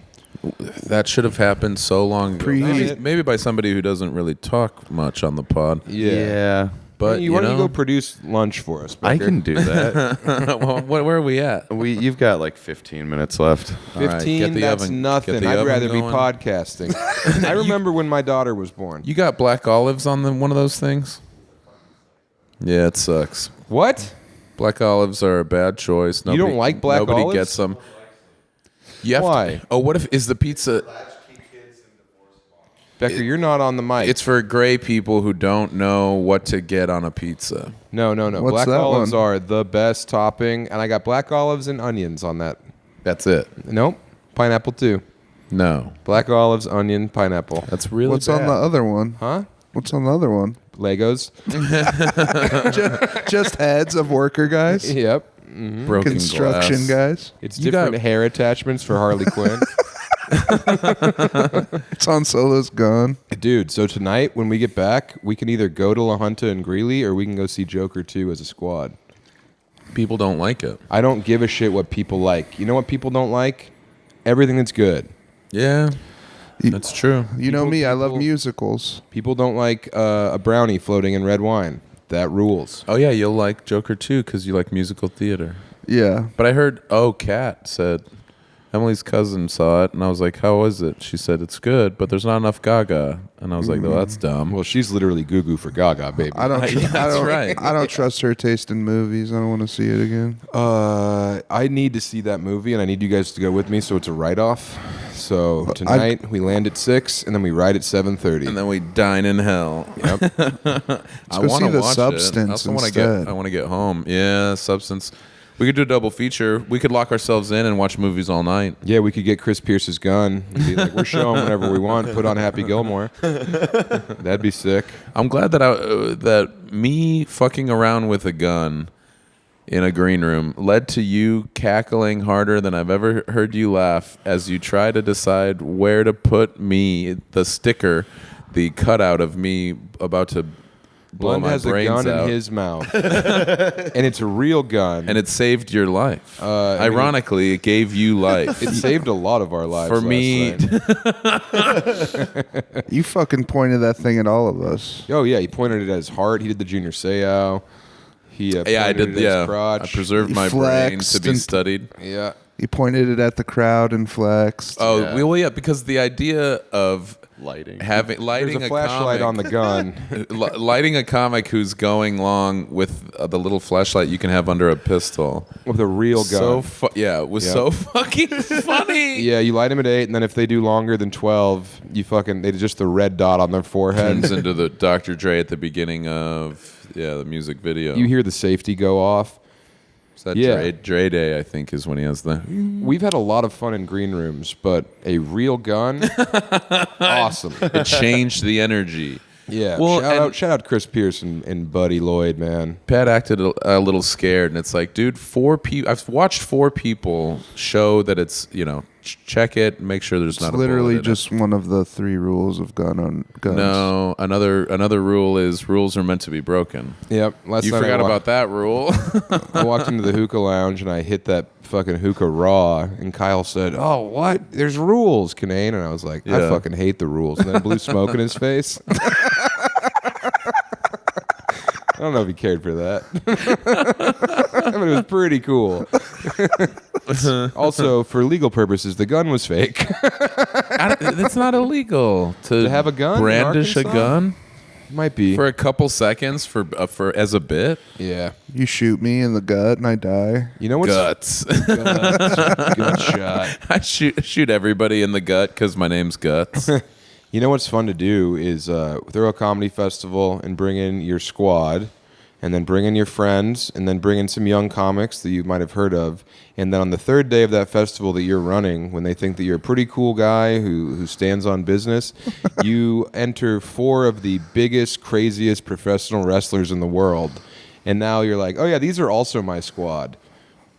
That should have happened so long ago. Preheat. Maybe by somebody who doesn't really talk much on the pod. Yeah. But Why don't you go know, produce lunch for us, I Becker? can do that. well, where are we at? You've got like 15 minutes left. All right, 15, get the that's oven- nothing. get the I'd oven rather be going. podcasting. I remember when my daughter was born. You got black olives on one of those things? Yeah, it sucks. What? Black olives are a bad choice. You don't like black nobody olives? gets them. You have Why? To, what if is the pizza? Becker, you're not on the mic. It's for gray people who don't know what to get on a pizza. No. What's Black that olives one? are the best topping, and I got black olives and onions on that. That's it. Nope. Pineapple too. No, Black olives, onion, pineapple. that's really What's bad. on the other one? Huh? What's on the other one? Legos. Just heads of worker guys, Yep. Broken construction glass. guys. It's You different got- hair attachments for Harley Quinn. It's on Solo's gun. Dude, so tonight when we get back, we can either go to La Junta and Greeley or we can go see Joker 2 as a squad. People don't like it. I don't give a shit what people like. You know what people don't like? Everything that's good. Yeah, that's true. You know me, I love people- musicals. People don't like a brownie floating in red wine. That rules. Oh yeah, you'll like Joker too because you like musical theater. Yeah. But I heard, Kat said, Emily's cousin saw it, and I was like, how was it? She said, it's good, but there's not enough Gaga. And I was like, oh, that's dumb. Well, she's literally goo-goo for Gaga, baby. I don't. Yeah, that's right. I don't trust her taste in movies. I don't want to see it again. I need to see that movie, and I need you guys to go with me, so it's a write-off. So tonight we land at 6, and then we ride at 7:30. And then we dine in hell. Yep. I go want see to The watch Substance it. I also want to instead. I want to get home. Yeah, Substance. We could do a double feature. We could lock ourselves in and watch movies all night. Yeah, we could get Chris Pierce's gun and be like, we're showing whenever we want. Put on Happy Gilmore. That'd be sick. I'm glad that that me fucking around with a gun in a green room led to you cackling harder than I've ever heard you laugh as you try to decide where to put me, the sticker, the cutout of me about to blow Lund my has a brains gun out. in his mouth, and it's a real gun. And it saved your life. I mean, Ironically, it gave you life. it saved a lot of our lives. For last me, night. You fucking pointed that thing at all of us. Oh yeah, he pointed it at his heart. He did the Junior Seau. He yeah, I pointed did. it at Yeah, his crotch. I preserved He my brain flexed to be and- studied. Yeah. He pointed it at the crowd and flexed. Oh, Yeah. well, yeah, because the idea of Lighting. lighting There's a flashlight on the gun. lighting a comic who's going along with the little flashlight you can have under a pistol. With a real gun. It was Yep. so fucking funny. Yeah, you light them at 8, and then if they do longer than 12, they just the red dot on their forehead. Turns into the Dr. Dre at the beginning of the music video. You hear the safety go off. Is that Yeah. Dre Day, I think, is when he has the. We've had a lot of fun in green rooms, but a real gun, awesome. It changed the energy. Yeah. Well, shout out Chris Pierce and Buddy Lloyd, man. Pat acted a little scared, and it's like, dude, 4 people. I've watched 4 people show that it's check it, make sure there's It's not. literally a bullet in just one of the 3 rules of guns. No, another rule is rules are meant to be broken. Yep. You forgot about that rule. I walked into the hookah lounge and I hit that fucking hookah raw, and Kyle said, "Oh, what? There's rules, Kanane," and I was like, "I Yeah. fucking hate the rules." And then blew smoke in his face. I don't know if he cared for that. But it was pretty cool. Also, for legal purposes, the gun was fake. It's not illegal to have a gun in brandish a Arkansas? gun Might be. for a couple seconds for as a bit. Yeah. You shoot me in the gut and I die. You know what's Guts. good shot? I shoot everybody in the gut because my name's Guts. You know what's fun to do is throw a comedy festival and bring in your squad, and then bring in your friends, and then bring in some young comics that you might have heard of. And then on the 3rd day of that festival that you're running, when they think that you're a pretty cool guy who stands on business, you enter 4 of the biggest, craziest professional wrestlers in the world. And now you're like, oh yeah, these are also my squad.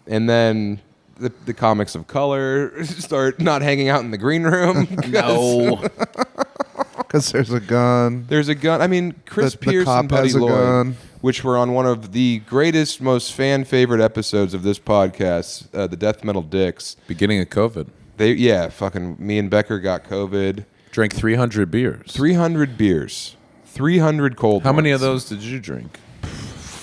And then the comics of color start not hanging out in the green room. No. Because there's a gun. There's a gun. I mean, Chris The Pierce cop and Buddy has a Lloyd, gun. which were on one of the greatest, most fan-favorite episodes of this podcast, the Death Metal Dicks. Beginning of COVID. Fucking me and Becker got COVID. Drank 300 beers. 300 beers. 300 cold How many of ones. those did you drink?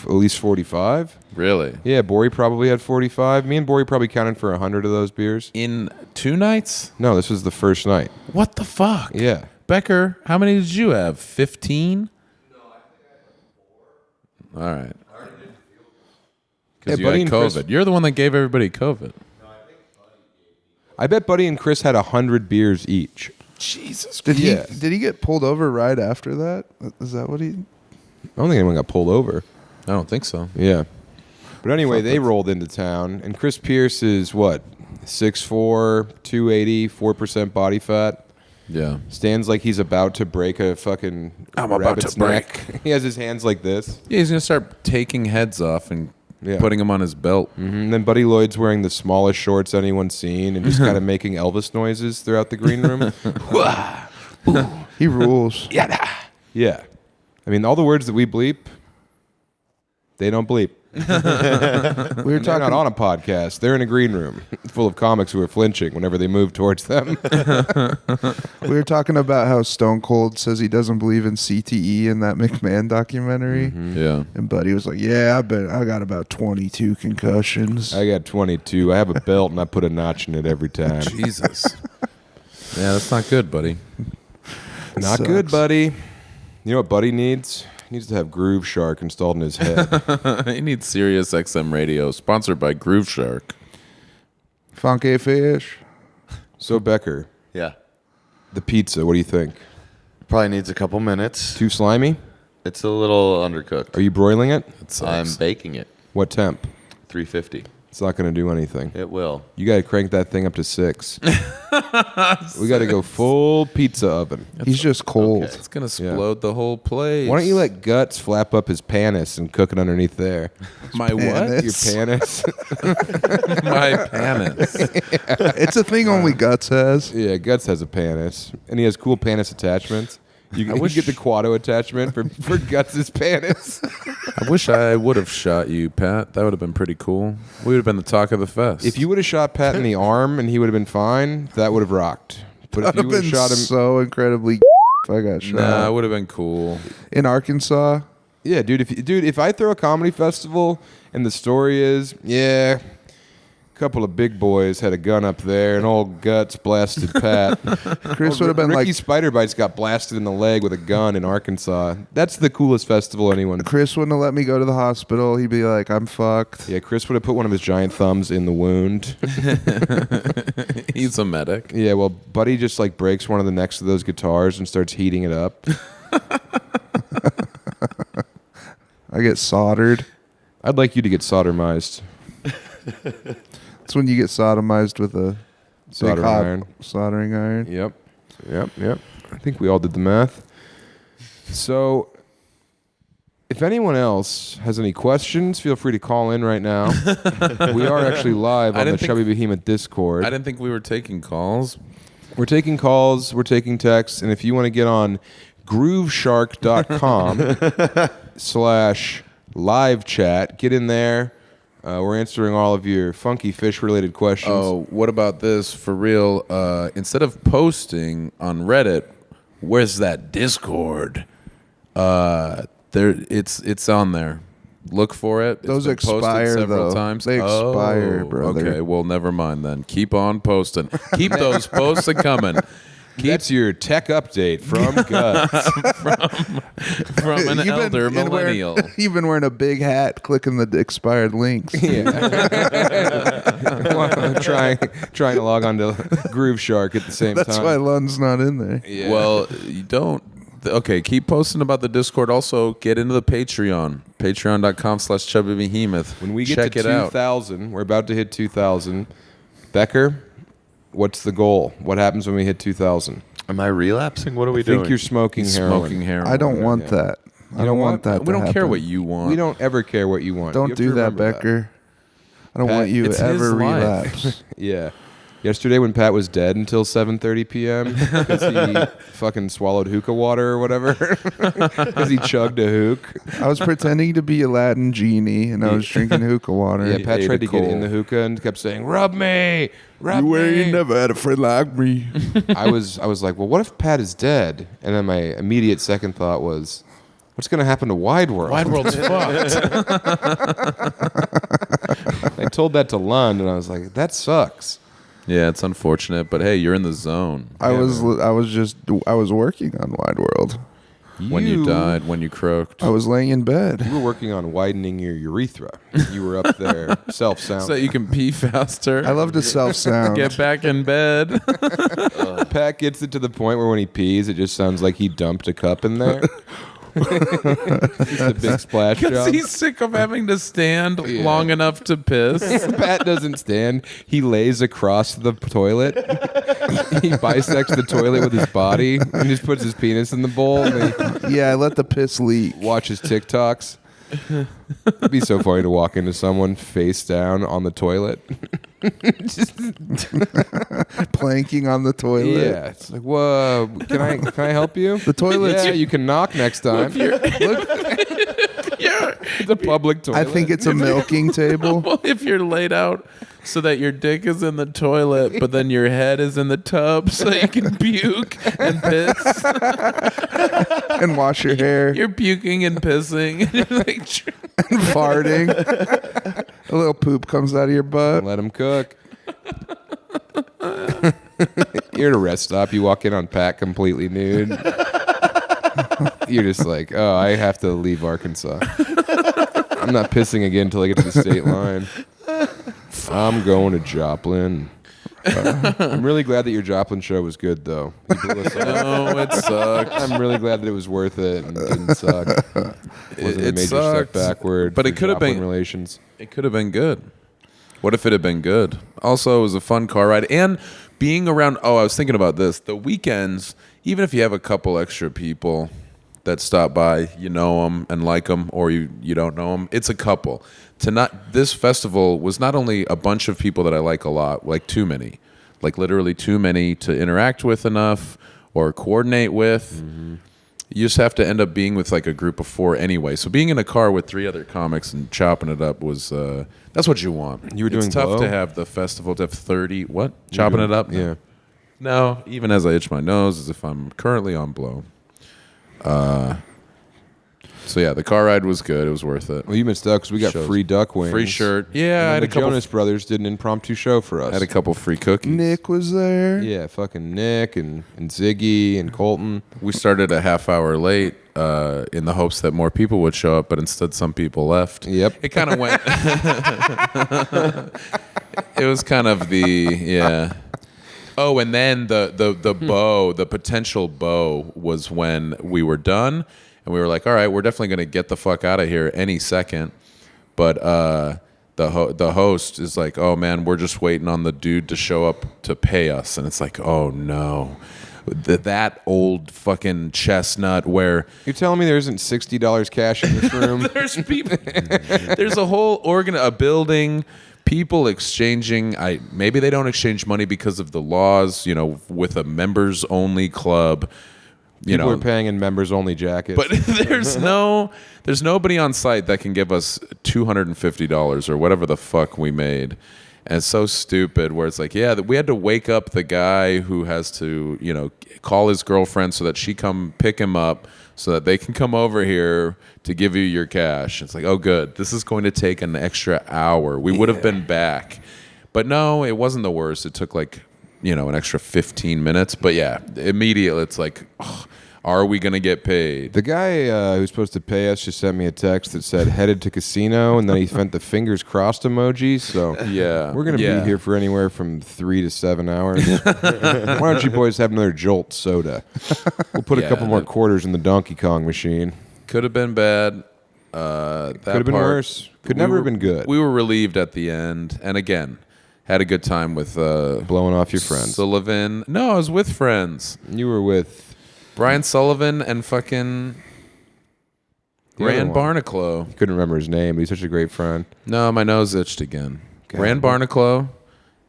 At least 45. Really? Yeah, Bori probably had 45. Me and Bori probably counted for 100 of those beers. In 2 nights? No, this was the first night. What the fuck? Yeah. Becker, how many did you have? 15? No, I think I had 4. All right. Because Yeah, you Buddy had and Chris- COVID. You're the one that gave everybody COVID. I bet Buddy and Chris had 100 beers each. Jesus. Did Yeah. he get pulled over right after that? Is that what he? I don't think anyone got pulled over. I don't think so. Yeah. But anyway, they rolled into town, and Chris Pierce is what? 6'4", 280, 4% body fat. Yeah. Stands like he's about to break a fucking I'm about rabbit's to break. neck. He has his hands like this. Yeah, he's going to start taking heads off and Yeah. putting them on his belt. And then Buddy Lloyd's wearing the smallest shorts anyone's seen and just kind of making Elvis noises throughout the green room. He rules. Yeah. I mean, all the words that we bleep, they don't bleep. We were They're not talking. on a podcast. They're in a green room full of comics who are flinching whenever they move towards them. We were talking about how Stone Cold says he doesn't believe in CTE in that McMahon documentary. Yeah. And Buddy was like, "Yeah, I got about 22 concussions." I got 22. I have a belt and I put a notch in it every time. Jesus. Yeah, that's not good, buddy. Not Sucks. good, buddy. You know what Buddy needs? He needs to have GrooveShark installed in his head. He needs Sirius XM radio, sponsored by GrooveShark. Funky fish. So, Becker, Yeah. the pizza, what do you think? Probably needs a couple minutes. Too slimy? It's a little undercooked. Are you broiling it? It sucks. I'm baking it. What temp? 350. It's not going to do anything. It will. You got to crank that thing up to 6. We got to go full pizza oven. He's just cold. okay. It's going to explode the whole place. Why don't you let Guts flap up his panis and cook it underneath there? My what? Panis. Your panis? My panis. It's a thing only Guts has. Yeah, Guts has a panis. And he has cool panis attachments. You can get the Quado attachment for Guts' penis. I wish I would have shot you, Pat. That would have been pretty cool. We would have been the talk of the fest. If you would have shot Pat in the arm and he would have been fine, that would have rocked. But if you would have shot him, so incredibly if I got shot. Nah, it would have been cool. In Arkansas? yeah, dude. If I throw a comedy festival and the story is, yeah, a couple of big boys had a gun up there and old Guts blasted Pat. Chris would have been Ricky like, Spiderbites got blasted in the leg with a gun in Arkansas. That's the coolest festival anyone. Chris wouldn't have let me go to the hospital. He'd be like, I'm fucked. Yeah, Chris would have put one of his giant thumbs in the wound. He's a medic. Yeah, well, Buddy just like breaks one of the necks of those guitars and starts heating it up. I get soldered. I'd like you to get sodomized. It's when you get sodomized with a big Soldering hot iron. soldering iron. Yep. I think we all did the math. So, if anyone else has any questions, feel free to call in right now. We are actually live on the Chubby Behemoth Discord. I didn't think we were taking calls. We're taking calls, we're taking texts, and if you want to get on GrooveShark.com/live chat, get in there. We're answering all of your funky fish-related questions. Oh, what about this? For real, instead of posting on Reddit, where's that Discord? It's on there. Look for it. It's Those been posted expire, several though. times. They expire, brother. Okay, well, never mind then. Keep on posting. Keep those posts coming. That's your tech update from Guts. From an elder millennial. You've been wearing a big hat, clicking the expired links. trying to log on to GrooveShark at the same That's time. why Lund's not in there. Yeah. Well, you don't. Okay, keep posting about the Discord. Also, get into the Patreon. Patreon.com/ChubbyBehemoth. when we get Check to it out. 2,000, we're about to hit 2,000. Becker, what's the goal? What happens when we hit 2,000? Am I relapsing? What are we I think doing? you're smoking heroin. Smoking heroin. I don't want that. I don't want that. We don't to care happen. what you want. We don't ever care what you want. You Don't have to do that, remember Becker. I don't Pat, want you it's to his ever life. relapse. Yeah. Yesterday when Pat was dead until 7:30 p.m. because he fucking swallowed hookah water or whatever because he chugged a hook. I was pretending to be Aladdin genie, and I was drinking hookah water. Yeah, Pat ate tried a to get in coal. the hookah and kept saying, "Rub me, rub You me." ain't never had a friend like me. I was like, well, what if Pat is dead? And then my immediate second thought was, what's going to happen to Wide World? Wide World's fucked. I told that to Lund, and I was like, that sucks. Yeah, it's unfortunate, but hey, you're in the zone. I was working on Wide World. When you died, when you croaked. I was laying in bed. You were working on widening your urethra. You were up there self-sound. So you can pee faster. I love to self-sound. Get back in bed. Pat gets it to the point where when he pees, it just sounds like he dumped a cup in there. Just a big splash Because job. he's sick of having to stand long enough to piss. Pat doesn't stand. He lays across the toilet. He bisects the toilet with his body and just puts his penis in the bowl and he Yeah, I let the piss leak. watches TikToks. It'd be so funny to walk into someone face down on the toilet. Planking on the toilet. Yeah, it's like, whoa, can I help you? The toilet's- Yeah, you can knock next time. It's a public toilet. I think it's a milking table. Well, if you're laid out so that your dick is in the toilet, but then your head is in the tub so you can puke and piss. And wash your hair. You're puking and pissing. And you're like, And farting. A little poop comes out of your butt. Let him cook. You're at a rest stop. You walk in on Pat completely nude. You're just like, oh, I have to leave Arkansas. I'm not pissing again until I get to the state line. I'm going to Joplin. I'm really glad that your Joplin show was good, though. You blew us off. no, it sucked. I'm really glad that it was worth it and didn't suck. Wasn't a It major sucked, step backward. but for it could have Joplin been- relations. It could have been good. What if it had been good? Also, it was a fun car ride. And being around, I was thinking about this. The weekends, even if you have a couple extra people that stop by, you know them and like them, or you don't know them, it's a couple. This festival was not only a bunch of people that I like a lot, like too many, like literally too many to interact with enough or coordinate with. you just have to end up being with like a group of 4 anyway. So being in a car with 3 other comics and chopping it up was that's what you want. You were doing it's tough blow? to have the festival to have 30 chopping it up. Yeah. No, even as I itch my nose, as if I'm currently on blow. So yeah, the car ride was good. It was worth it. Well, you missed out because we got Shows. free duck wings. Free shirt. Yeah, I And had the a couple. Jonas Brothers did an impromptu show for us. I had a couple free cookies. Nick was there. Yeah, fucking Nick and Ziggy and Colton. We started a half hour late in the hopes that more people would show up, but instead some people left. Yep. It kind of went. It was kind of yeah. Oh, and then the bow, the potential bow, was when we were done, and we were like, all right, we're definitely going to get the fuck out of here any second. But the host is like, oh man, we're just waiting on the dude to show up to pay us, and it's like, oh no. That old fucking chestnut where You're telling me there isn't $60 cash in this room? there's people, there's a whole a building, people exchanging. Maybe they don't exchange money because of the laws, with a members only club. People are paying in members only jackets. But there's nobody on site that can give us $250 or whatever the fuck we made. And it's so stupid where it's like, yeah, we had to wake up the guy who has to, call his girlfriend so that she come pick him up so that they can come over here to give you your cash. It's like, oh, good. This is going to take an extra hour. We would have been back. But no, it wasn't the worst. It took like, an extra 15 minutes. But yeah, immediately it's like, oh, are we going to get paid? The guy who's supposed to pay us just sent me a text that said headed to casino, and then he sent the fingers crossed emoji. So Yeah. we're going to be here for anywhere from 3 to 7 hours. Why don't you boys have another Jolt soda? We'll put a couple more quarters in the Donkey Kong machine. Could have been bad. Could have been worse. Could never have been good. We were relieved at the end. And again, had a good time with Blowing off your friends. Sullivan. No, I was with friends. You were with Brian Sullivan and fucking The other Rand one. Barnacle. Couldn't remember his name, but he's such a great friend. No, my nose itched again. God. Rand Barnacle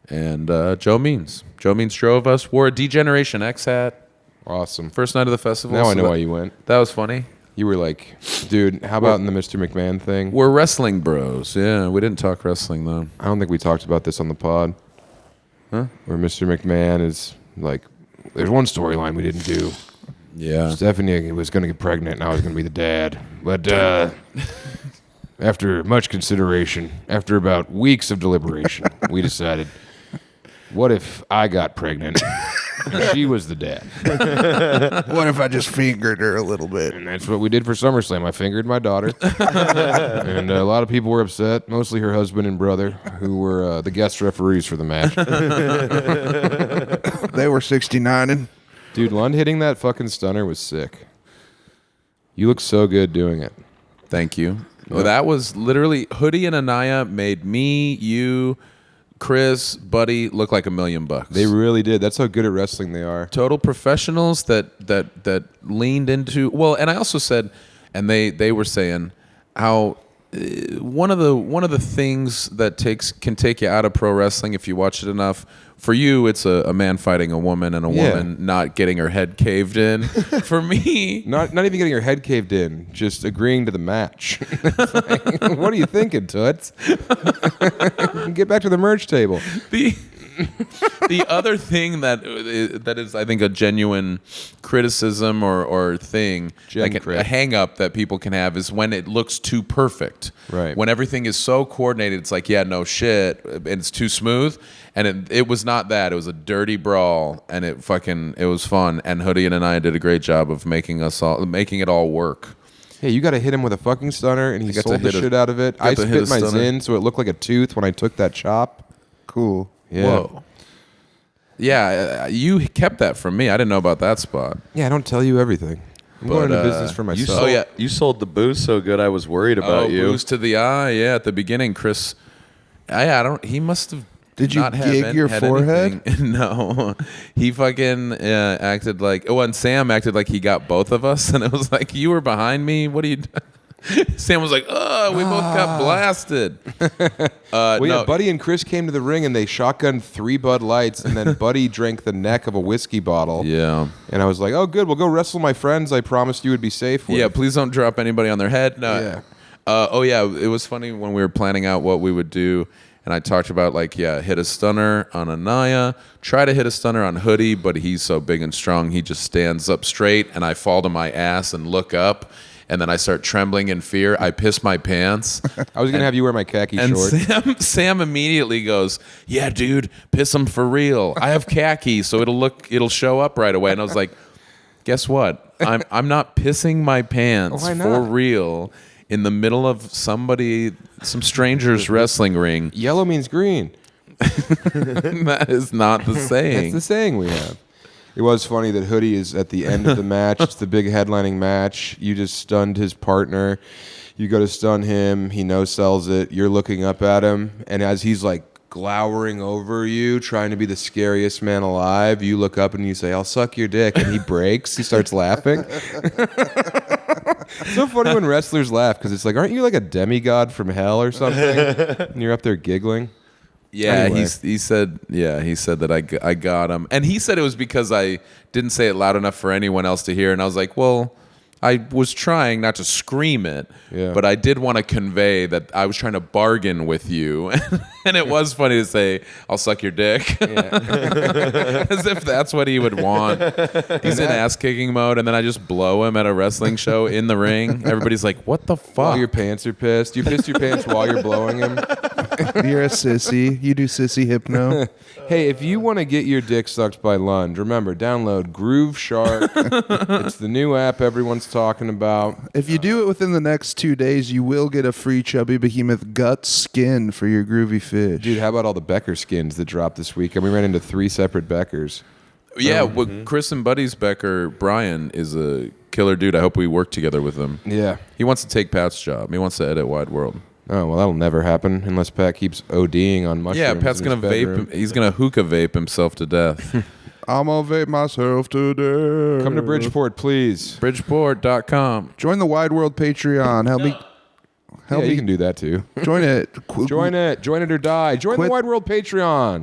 and Joe Means. Joe Means drove us. Wore a D-Generation X hat. Awesome. First night of the festival. Now I so know why you went. That was funny. You were like, dude, how about in the Mr. McMahon thing? We're wrestling bros. Yeah, we didn't talk wrestling though. I don't think we talked about this on the pod. Huh? Where Mr. McMahon is like, there's one storyline we didn't do. Yeah. Stephanie was going to get pregnant, and I was going to be the dad. But after much consideration, after about weeks of deliberation, we decided, what if I got pregnant and she was the dad? What if I just fingered her a little bit? And that's what we did for SummerSlam. I fingered my daughter. And a lot of people were upset, mostly her husband and brother, who were the guest referees for the match. They were 69 and Dude, Lund hitting that fucking stunner was sick. You look so good doing it. Thank you. Well, that was literally Hoodie and Anaya made me, you, Chris, Buddy look like $1 million. They really did. That's how good at wrestling they are. Total professionals that leaned into. Well, and I also said, and they were saying how one of the things that can take you out of pro wrestling if you watch it enough. For you, it's a man fighting a woman and a woman not getting her head caved in. For me, Not even getting your head caved in, just agreeing to the match. Like, what are you thinking, Toots? Get back to the merch table. the other thing that is, I think, a genuine criticism or thing, like a hang up that people can have is when it looks too perfect. Right. When everything is so coordinated, it's like, yeah, no shit, and it's too smooth. And it was not that. It was a dirty brawl, and it was fun. And Hoodie and I did a great job of making it all work. Hey, you got to hit him with a fucking stunner, and he got to sold the hit a- shit out of it. got I to hit a spit my stunner. zin, so it looked like a tooth when I took that chop. cool. Yeah. Whoa. Yeah, you kept that from me. I didn't know about that spot. Yeah, I don't tell you everything. I'm going into business for You myself. sold, you sold the booze so good, I was worried about you. Booze to the eye. Yeah, at the beginning, Chris. He must have. Did you not gig your had forehead? anything. No, he fucking acted like. Oh, and Sam acted like he got both of us, and it was like, you were behind me. What are you? Sam was like, "Oh, we both got blasted." Well, yeah, no, Buddy and Chris came to the ring and they shotgunned 3 Bud Lights, and then Buddy drank the neck of a whiskey bottle. yeah, And I was like, "Oh, good. We'll go wrestle my friends. I promised you would be safe with." yeah. Please don't drop anybody on their head. No. Yeah. Oh yeah, it was funny when we were planning out what we would do, and I talked about like, hit a stunner on Anaya, try to hit a stunner on Hoodie, but he's so big and strong, he just stands up straight, and I fall to my ass and look up. And then I start trembling in fear. I piss my pants. I was going to have you wear my khaki And shorts. Sam immediately goes, "Yeah, dude, piss them for real. I have khaki, so it'll show up right away." And I was like, "Guess what? I'm not pissing my pants Why not? for real in the middle of some stranger's wrestling ring." Yellow means green. That is not the saying. That's the saying we have. It was funny that Hoodie is at the end of the match. It's the big headlining match. You just stunned his partner. You go to stun him. He no-sells it. You're looking up at him. And as he's like glowering over you, trying to be the scariest man alive, you look up and you say, "I'll suck your dick." And he breaks. He starts laughing. It's so funny when wrestlers laugh because it's like, aren't you like a demigod from hell or something? And you're up there giggling. Yeah, Anyway. he said that I got him. And he said it was because I didn't say it loud enough for anyone else to hear. And I was like, well, I was trying not to scream it, but I did want to convey that I was trying to bargain with you. And it was funny to say, "I'll suck your dick." As if that's what he would want. He's in ass-kicking mode, and then I just blow him at a wrestling show in the ring. Everybody's like, "What the fuck?" While your pants are pissed. You pissed your pants while you're blowing him. You're a sissy. You do sissy hypno. Hey, if you want to get your dick sucked by Lund, remember, download GrooveShark. It's the new app everyone's talking about. If you do it within the next 2 days, you will get a free Chubby Behemoth gut skin for your groovy fish. Dude, how about all the Becker skins that dropped this week? And we ran into 3 separate Beckers. Yeah, well, Chris and Buddy's Becker, Brian, is a killer dude. I hope we work together with him. Yeah. He wants to take Pat's job. He wants to edit Wide World. Oh, well, that'll never happen unless Pat keeps ODing on mushrooms. Yeah, Pat's in going to his vape. bedroom. He's going to hookah vape himself to death. I'm gonna vape myself to death. Come to Bridgeport, please. Bridgeport.com. Join the Wide World Patreon. Help me. Yeah, you can do that too. Join it. Join it. Join it or die. Join the Quit- Wide World Patreon.